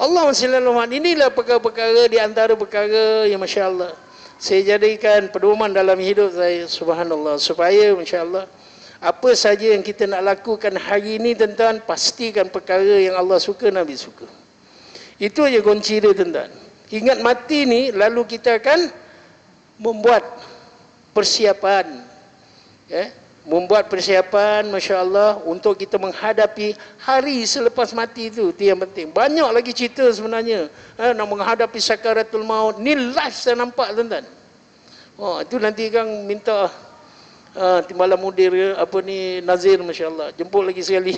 Allah SWT, inilah perkara-perkara di antara perkara yang Masya Allah saya jadikan pedoman dalam hidup saya, subhanallah, supaya Masya Allah apa saja yang kita nak lakukan hari ini tuan-tuan, pastikan perkara yang Allah suka, Nabi suka. Itu aja kunci dia tuan-tuan. Ingat mati ni, lalu kita akan membuat persiapan, membuat persiapan Masya Allah untuk kita menghadapi hari selepas mati itu yang penting. Banyak lagi cerita sebenarnya nak menghadapi sakaratul maut ni, live saya nampak tuan-tuan. Itu nanti Kang minta Timbalan Mudir apa ni, Nazir Masya Allah jemput lagi sekali.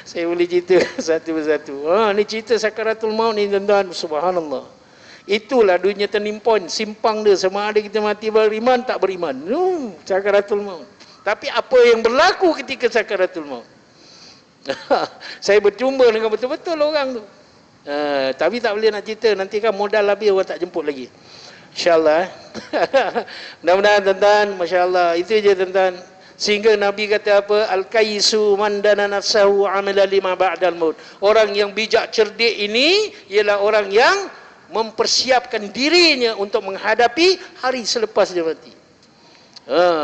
Saya boleh cerita satu persatu. Ni cerita sakaratul maut ni tuan-tuan, subhanallah. Itulah dunia turning point, simpang dia, sama ada kita mati beriman tak beriman. Sakaratul maut. Tapi apa yang berlaku ketika sakaratul maut? Saya berjumpa dengan betul-betul orang tu. Tapi tak boleh nak cerita, nanti kan modal habis orang tak jemput lagi. InsyaAllah. Mudah-mudahan tuan-tuan, Masya Allah. Itu je tuan-tuan. Sehingga Nabi kata apa? Al-Kaisu mandana nafsahu amila lima ba'dal maut. Orang yang bijak cerdik ini ialah orang yang mempersiapkan dirinya untuk menghadapi hari selepas dia mati.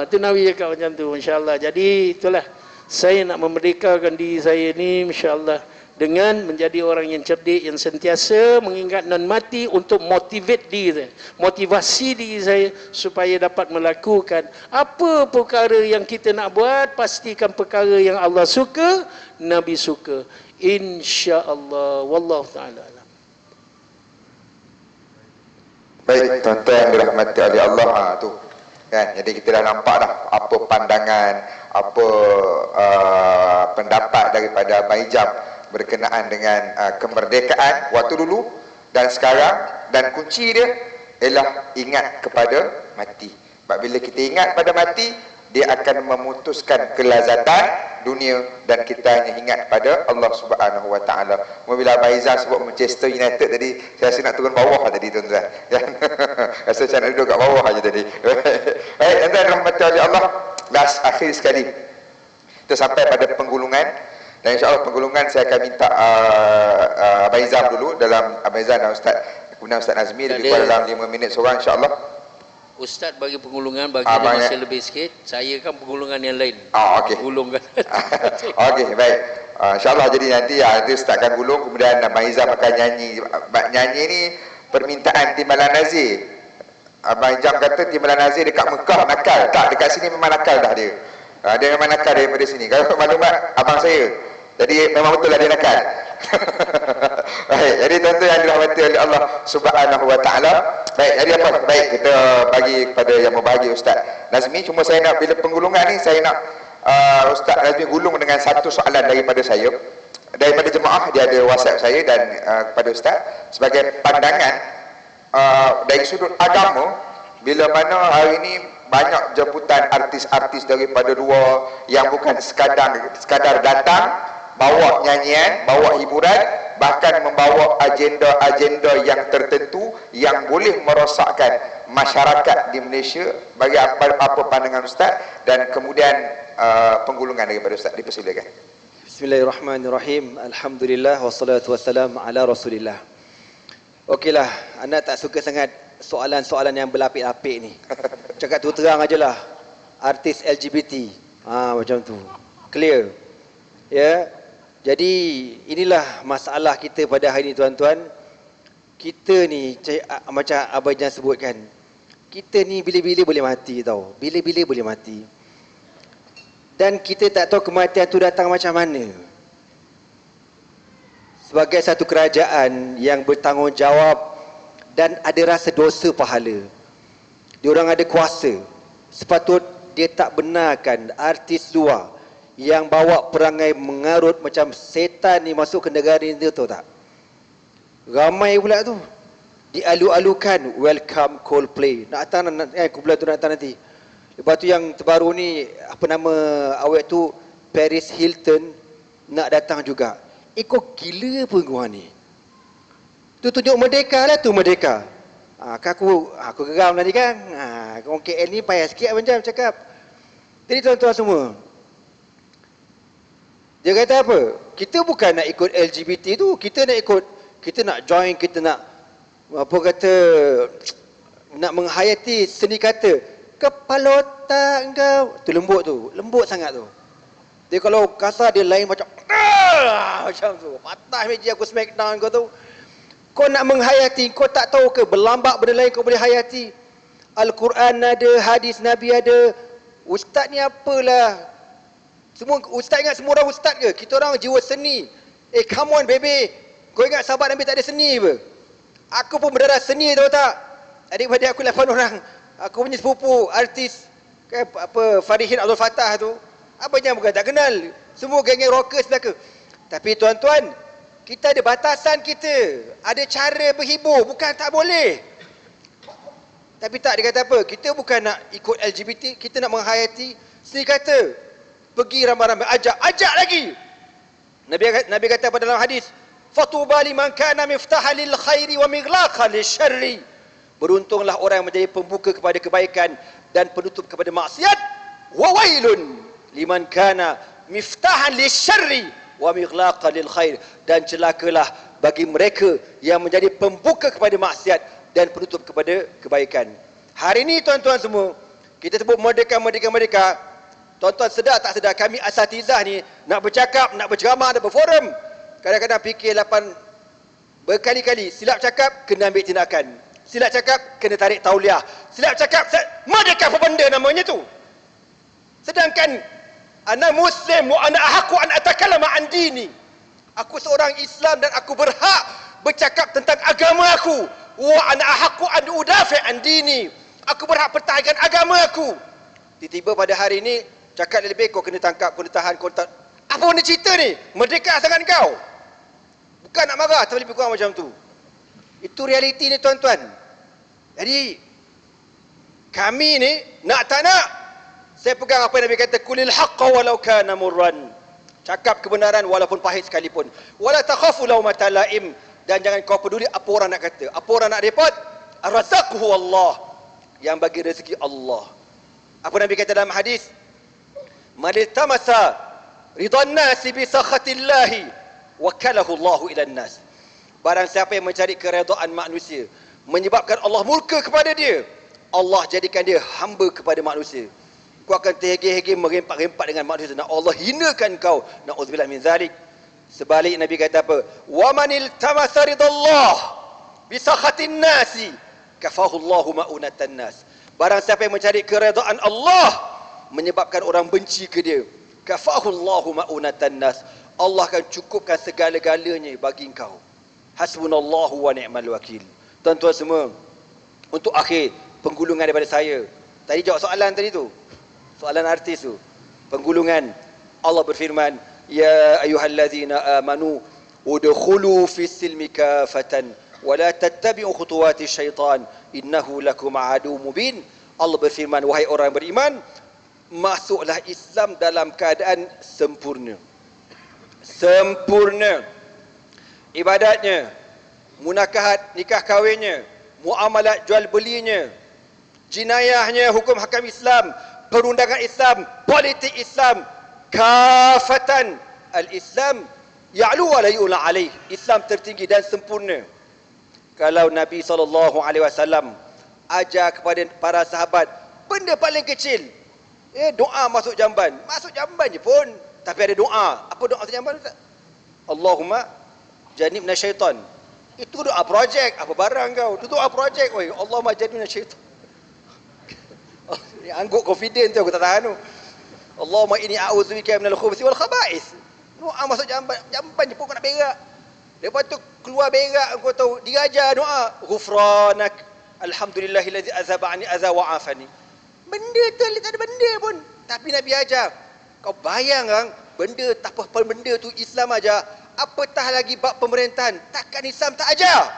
Itu Nabi cakap macam tu, insya-Allah. Jadi itulah saya nak memerdekakan diri saya ni, insya-Allah, dengan menjadi orang yang cerdik, yang sentiasa mengingat nan mati untuk motivate diri saya, motivasi diri saya supaya dapat melakukan apa perkara yang kita nak buat, pastikan perkara yang Allah suka, Nabi suka, insya-Allah. Wallahu taala alam. Baik, tuan-tuan yang dirahmati oleh Allah, tu kan, jadi kita dah nampak dah apa pandangan, apa pendapat daripada Abang Ijam berkenaan dengan kemerdekaan waktu dulu dan sekarang, dan kunci dia ialah ingat kepada mati. Sebab bila kita ingat pada mati, dia akan memutuskan kelazatan dunia dan kita hanya ingat pada Allah Subhanahu Wa Taala. Bila Abang Izam sebut Manchester United tadi, saya rasa nak turun bawah tadi tuan-tuan. Rasa saya nak duduk kat bawah aja tadi. Baik, tuan-tuan rahmati oleh Allah, last akhir sekali kita sampai pada penggulungan, dan insya-Allah penggulungan saya akan minta Abang Izam dulu, dalam Abang Izam dan Ustaz, kemudian Ustaz Nazmi lebih kurang dalam 5 minit seorang, insya-Allah. Ustaz bagi penggulungan, bagi dia masih lebih sikit. Saya kan penggulungan yang lain. Okey. Gulungkan. Okey, baik. InsyaAllah jadi nanti nanti Ustaz akan gulung, kemudian Abang Izam akan nyanyi. Nyanyi ni permintaan Timbalan Nazir. Abang Izam kata Timbalan Nazir dekat Mekah nakal. Tak, dekat sini memang nakal dah dia. Dia memang nakal daripada sini. Kalau maklumat abang saya, jadi memang betul lah dia nakal. Baik, jadi tuan-tuan yang dirahmati oleh Allah Subhanahu Wa Taala. Baik, jadi apa? Baik, kita bagi kepada yang berbahagia Ustaz Nazmi. Cuma saya nak, bila penggulungan ni saya nak Ustaz Nazmi gulung dengan satu soalan daripada saya, daripada jemaah. Dia ada WhatsApp saya dan kepada Ustaz sebagai pandangan dari sudut agama, bila mana hari ini banyak jemputan artis-artis daripada luar yang bukan sekadar datang bawa nyanyian, bawa hiburan, bahkan membawa agenda-agenda yang tertentu yang boleh merosakkan masyarakat di Malaysia. Bagi apa pandangan Ustaz, dan kemudian penggulungan daripada Ustaz, dipersilakan. Bismillahirrahmanirrahim. Alhamdulillah wassalatu wassalam ala Rasulillah. Okeylah, anak tak suka sangat soalan-soalan yang berlapik-lapik ni. Cakap tu terang ajalah. Artis LGBT. Macam tu. Clear. Ya. Jadi inilah masalah kita pada hari ini tuan-tuan. Kita ni macam Abang Jan sebutkan, kita ni bila-bila boleh mati tau. Bila-bila boleh mati. dan kita tak tahu kematian tu datang macam mana. Sebagai satu kerajaan yang bertanggungjawab dan ada rasa dosa pahala, diorang ada kuasa, sepatut dia tak benarkan artis luar yang bawa perangai mengarut macam setan ni masuk ke negara ni, tahu tak? Ramai pula tu dialu-alukan welcome Coldplay. Nak datang kumpulan tu nak datang nanti. Lepas tu yang terbaru ni, apa nama awet tu, Paris Hilton nak datang juga. Kau gila pun kau ni. Tu tunjuk merdeka lah tu, merdeka. Kan aku geram tadi kan. Orang KL ni payah sikit macam cakap. Jadi tuan-tuan semua, dia kata apa? Kita bukan nak ikut LGBT tu, kita nak ikut, kita nak join, kita nak apa kata, nak menghayati seni kata. Kepala otak kau tu lembut sangat tu. Dia kalau kasar dia lain macam macam tu, patah meja aku smackdown kau tu. Kau nak menghayati, kau tak tahu ke berlambak benda lain kau boleh hayati? Al-Quran ada, hadis Nabi ada. Ustaz ni apalah, semua ustaz ingat semua orang ustaz ke? Kita orang jiwa seni. Come on baby, kau ingat sahabat Nabi tak ada seni ke? Aku pun berdarah seni, tahu tak? Adik-adik aku 8 orang. Aku punya sepupu artis apa Farihin Abdul Fattah tu, apa yang bukan tak kenal, semua geng-geng rockers belaka. Tapi tuan-tuan, kita ada batasan kita, ada cara berhibur, bukan tak boleh. Tapi tak, dia kata apa? Kita bukan nak ikut LGBT, kita nak menghayati seni kata. Pergi ramai-ramai, ajak lagi. Nabi kata pada dalam hadis, fatuba liman kana miftahan lil khairi wa mighlaqan lisyarri. Beruntunglah orang yang menjadi pembuka kepada kebaikan dan penutup kepada maksiat. Wa wailun liman kana miftahan lisyarri wa mighlaqan lil khair. Dan celakalah bagi mereka yang menjadi pembuka kepada maksiat dan penutup kepada kebaikan. Hari ini tuan-tuan semua, kita sebut merdeka. Tuan-tuan sedar tak sedar, kami asatizah ni nak bercakap, nak berceramah, nak berforum, kadang-kadang fikir berkali-kali, silap cakap kena ambil tindakan, silap cakap kena tarik tauliah, silap cakap merdeka apa benda namanya tu. Sedangkan ana muslim wa ana ahqqu an atakallama an dini. Aku seorang Islam dan aku berhak bercakap tentang agama aku. Wa ana ahqqu an udafi an dini. Aku berhak pertahankan agama aku. Tiba-tiba pada hari ini cakap lebih, kau kena tangkap, kau kena tahan, kau tak. Apa benda cerita ni? Merdeka sangat kau. Bukan nak marah, tapi lebih kurang macam tu. Itu realiti ni tuan-tuan. Jadi kami ni nak tak nak, saya pegang apa yang Nabi kata, kulil haqqa walau kana murran. Cakap kebenaran walaupun pahit sekalipun. Wala takhafu laumata laim, dan jangan kau peduli apa orang nak kata. Apa orang nak repot? Ar-razaqhu Allah, yang bagi rezeki Allah. Apa Nabi kata dalam hadis? Man iltamasa ridhan nasi bi sakhatillahi wakalahu Allahu ila nas. Barang siapa yang mencari keredaan manusia, menyebabkan Allah murka kepada dia, Allah jadikan dia hamba kepada manusia. Kau akan terhege-hege merempat-rempat dengan manusia, nak Allah hinakan kau. Na'udzubillah min zalik. Sebalik Nabi kata apa? Wa man iltamasa ridallah bi sakhatin nasi kafahu Allahu ma'unatan nas. Barang siapa yang mencari keredaan Allah, menyebabkan orang benci ke dia, kafahu Allahu ma'unatan nas. Allah akan cukupkan segala-galanya bagi engkau. Hasbunallahu wa ni'mal wakil. Tuan-tuan semua, untuk akhir penggulungan daripada saya. Tadi jawab soalan tadi tu, soalan artis tu, penggulungan. Allah berfirman, ya ayyuhallazina amanu udkhulu fis silmi kafatan wa la tattabi'u khutuwati syaitan innahu lakum adu mubin. Allah berfirman, wahai orang beriman, masuklah Islam dalam keadaan sempurna. Sempurna. Ibadatnya, munakahat nikah kahwinnya, muamalat jual belinya, jinayahnya, hukum hakam Islam, perundangan Islam, politik Islam, kafatan. Al-Islam ya'lu wa la yu'la alaih. Islam tertinggi dan sempurna. Kalau Nabi SAW ajar kepada para sahabat benda paling kecil, doa masuk jamban je pun, tapi ada doa. Apa doa masuk jamban? Allahumma janibna syaitan. Itu doa projek. Apa barang kau? Itu doa projek. Oi, Allahumma janibna syaitan. Angguk confident tu, aku tak tahan tu. Allahumma inni a'udzubika minal khubuthi wal khaba'ith. Doa masuk jamban je pun kau nak berak. Lepas tu keluar berak kau tahu dia ajar doa ghufranak alhamdulillahillazi azhaba anni adza wa afani. Benda tu tak ada benda pun, tapi Nabi ajar. Kau bayang kan, benda tak apa benda tu Islam ajar, apatah lagi bab pemerintahan, takkan Islam tak ajar.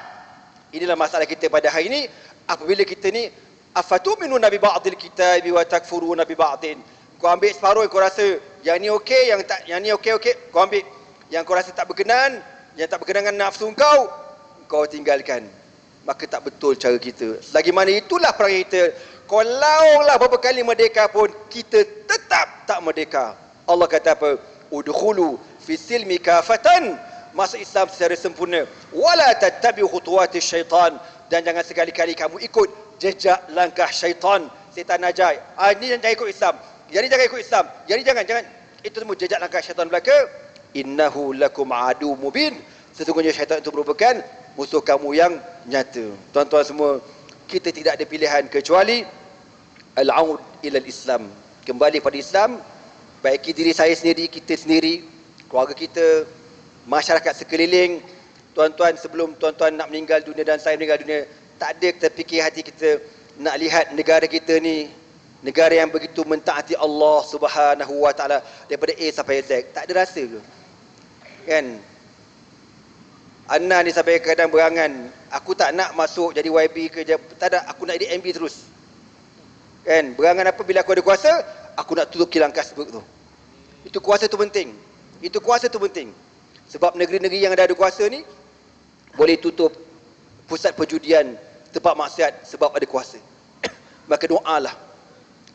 Inilah masalah kita pada hari ini. Apabila kita ni afatu'minuna bi ba'dil kitabi wa takfuruna bi ba'din. Kau ambil separuh, kau rasa yang ni okey, yang ni okey, kau ambil. Yang kau rasa tak berkenan, yang tak berkenan dengan nafsu kau tinggalkan. Maka tak betul cara kita. Selagi mana itulah perangai kita. Kau launglah berapa kali merdeka pun, kita tetap tak merdeka. Allah kata apa? Udkhulu fi silmi kafatan. Masuk Islam secara sempurna. Wala tattabi'u khutuwati syaitan. Dan jangan sekali-kali kamu ikut jejak langkah syaitan. Setan ajar. Ini jangan ikut Islam. Jadi jangan ikut Islam. Jadi jangan. Itu semua jejak langkah syaitan belaka. Innahu lakum adu mubin. Sesungguhnya syaitan itu merupakan musuh kamu yang nyata. Tuan-tuan semua, kita tidak ada pilihan kecuali al-aud ila al-Islam. Kembali pada Islam, baiki diri saya sendiri, kita sendiri, keluarga kita, masyarakat sekeliling. Tuan-tuan, sebelum tuan-tuan nak meninggal dunia dan saya meninggal dunia, tak ada terfikir hati kita nak lihat negara kita ni negara yang begitu mentaati Allah Subhanahu wa taala daripada A sampai Z. Tak ada rasa ke? Kan? Anna ni sampai kadang berangan, aku tak nak masuk jadi YB ke, tak ada, aku nak jadi MB terus. Kan? Berangan apa? Bila aku ada kuasa, aku nak tutup kilang Kasbek tu. Itu kuasa tu penting. Itu kuasa tu penting. Sebab negeri-negeri yang ada kuasa ni boleh tutup pusat perjudian, tempat maksiat sebab ada kuasa. Maka doalah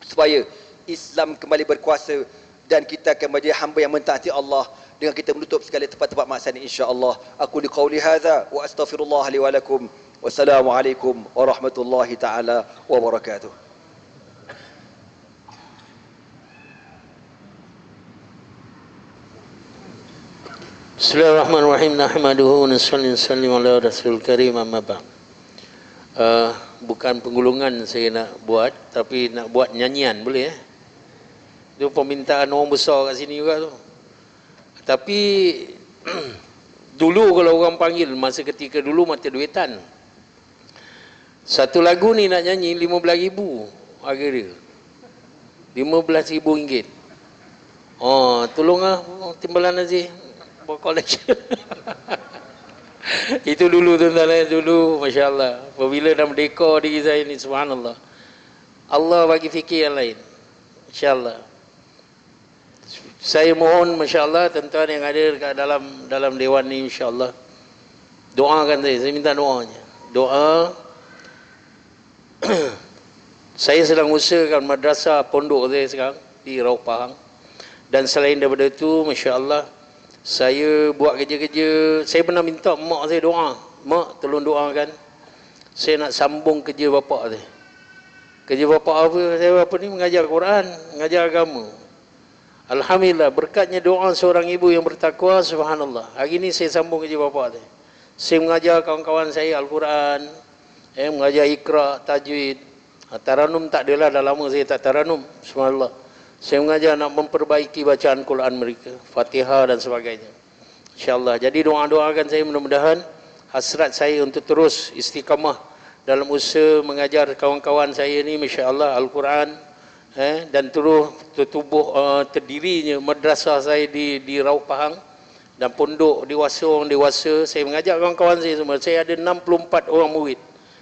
supaya Islam kembali berkuasa dan kita akan menjadi hamba yang mentaati Allah dengan kita menutup segala tempat-tempat maksiat insya-Allah. Aku liqauli hadza wa astaghfirullah li wa lakum. Wassalamualaikum warahmatullahi taala wabarakatuh. Bismillahirrahmanirrahim. Nahmaduhu wa nusalli ala rasul karim, amma ba'd. Bukan penggulungan saya nak buat, tapi nak buat nyanyian, boleh Itu permintaan orang besar kat sini juga tu. Tapi dulu kalau orang panggil, masa ketika dulu mata duitan. Satu lagu ni nak nyanyi 15,000 harga dia. RM15,000. Oh, tolonglah Timbalan Aziz buat collection. Itu dulu tuan-tuan, dulu masya-Allah. Apabila dah merdeka diri saya ni, subhanallah. Allah bagi fikir yang lain. Insya-Allah. Saya mohon masya-Allah tuan-tuan yang ada dekat dalam dewan ni, insya-Allah doakan saya minta doanya. Doa. Saya sedang usahakan madrasah pondok saya sekarang di Raub Pahang. Dan selain daripada itu, masya-Allah, saya buat kerja-kerja. Saya pernah minta mak saya doa, mak tolong doakan saya nak sambung kerja bapa saya. Kerja bapa apa? Saya apa ni, mengajar Quran, mengajar agama. Alhamdulillah, berkatnya doa seorang ibu yang bertakwa, subhanallah. Hari ini saya sambung kerja bapa saya. Saya mengajar kawan-kawan saya Al-Quran, mengajar Iqra, tajwid. Taranum tak adalah, dah lama saya tak taranum, subhanallah. Saya mengajar nak memperbaiki bacaan Quran mereka, Fatihah dan sebagainya. InsyaAllah. Jadi doa-doakan saya, mudah-mudahan hasrat saya untuk terus istiqamah dalam usaha mengajar kawan-kawan saya ni, masya-Allah, Al-Quran, dan terus tertubuh terdirinya madrasah saya di Raub Pahang dan pondok dewasa, orang dewasa. Saya mengajar kawan-kawan saya semua. Saya ada 64 orang murid.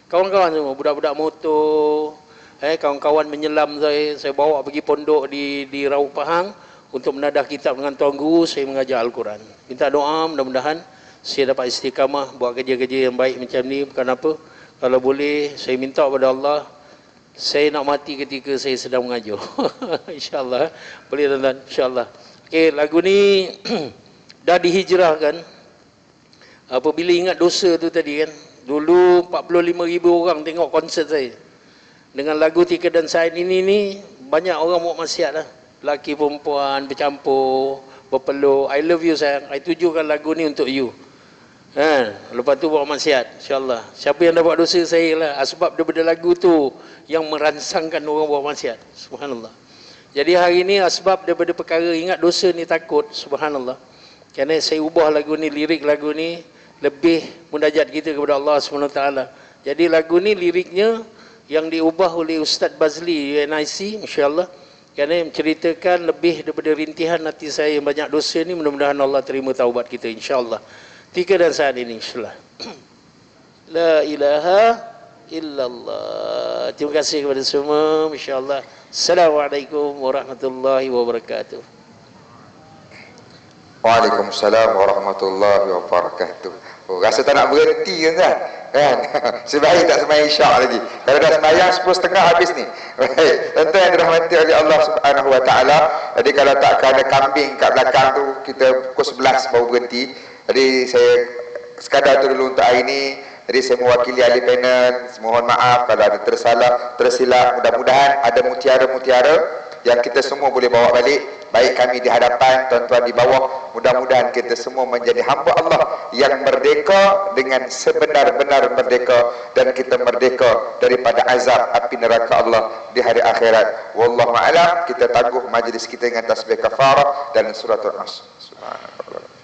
Kawan-kawan semua, budak-budak motor, kawan-kawan menyelam saya bawa pergi pondok di Raub Pahang untuk menadah kitab dengan tuan guru. Saya mengajar Al-Quran. Minta doa, mudah-mudahan saya dapat istiqamah buat kerja-kerja yang baik macam ni. Bukan apa, kalau boleh saya minta kepada Allah, saya nak mati ketika saya sedang mengajar. InsyaAllah. Boleh tuan-tuan? InsyaAllah. Okey, lagu ni dah dihijrahkan. Apabila ingat dosa tu tadi kan, dulu 45,000 orang tengok konsert saya. Dengan lagu Tika dan Said ini banyak orang buat maksiat lah. Lelaki perempuan bercampur, berpeluk. I love you sayang, I tujukan lagu ni untuk you. Lepas tu buat maksiat, insyaAllah. Siapa yang dapat dosa saya lah, sebab daripada lagu tu yang merangsangkan orang buat maksiat. Subhanallah. Jadi hari ni asbab daripada perkara ingat dosa ni takut, subhanallah. Kerana saya ubah lagu ni, lirik lagu ni lebih munajat kita kepada Allah SWT. Jadi lagu ni liriknya yang diubah oleh Ustaz Bazli UNIC, insya-Allah. Kerana menceritakan lebih daripada rintihan hati saya yang banyak dosa ni, mudah-mudahan Allah terima taubat kita insya-Allah. 3 dan saat ini insya-Allah. La ilaha illallah. Terima kasih kepada semua, insya-Allah. Assalamualaikum warahmatullahi wabarakatuh. Waalaikumsalam warahmatullahi wabarakatuh. Oh, rasa tak nak berhenti kan? Sebaik tak sembahyang isyak lagi. Kalau dah sembahyang 10.30 habis ni. Baik, tentu yang dirahmati oleh Allah Subhanahu wa taala. Jadi kalau tak ada kambing kat belakang tu, kita pukul 11 baru berhenti. Jadi saya sekadar tu dulu untuk hari ini. Jadi saya mewakili ahli panel, mohon maaf kalau ada tersilap. Mudah-mudahan ada mutiara-mutiara yang kita semua boleh bawa balik, baik kami di hadapan, tuan-tuan di bawah. Mudah-mudahan kita semua menjadi hamba Allah yang merdeka dengan sebenar-benar merdeka, dan kita merdeka daripada azab api neraka Allah di hari akhirat. Wallahu a'lam. Kita tangguh majlis kita dengan tasbih kafarah dan suratul Nas. Subhanallah.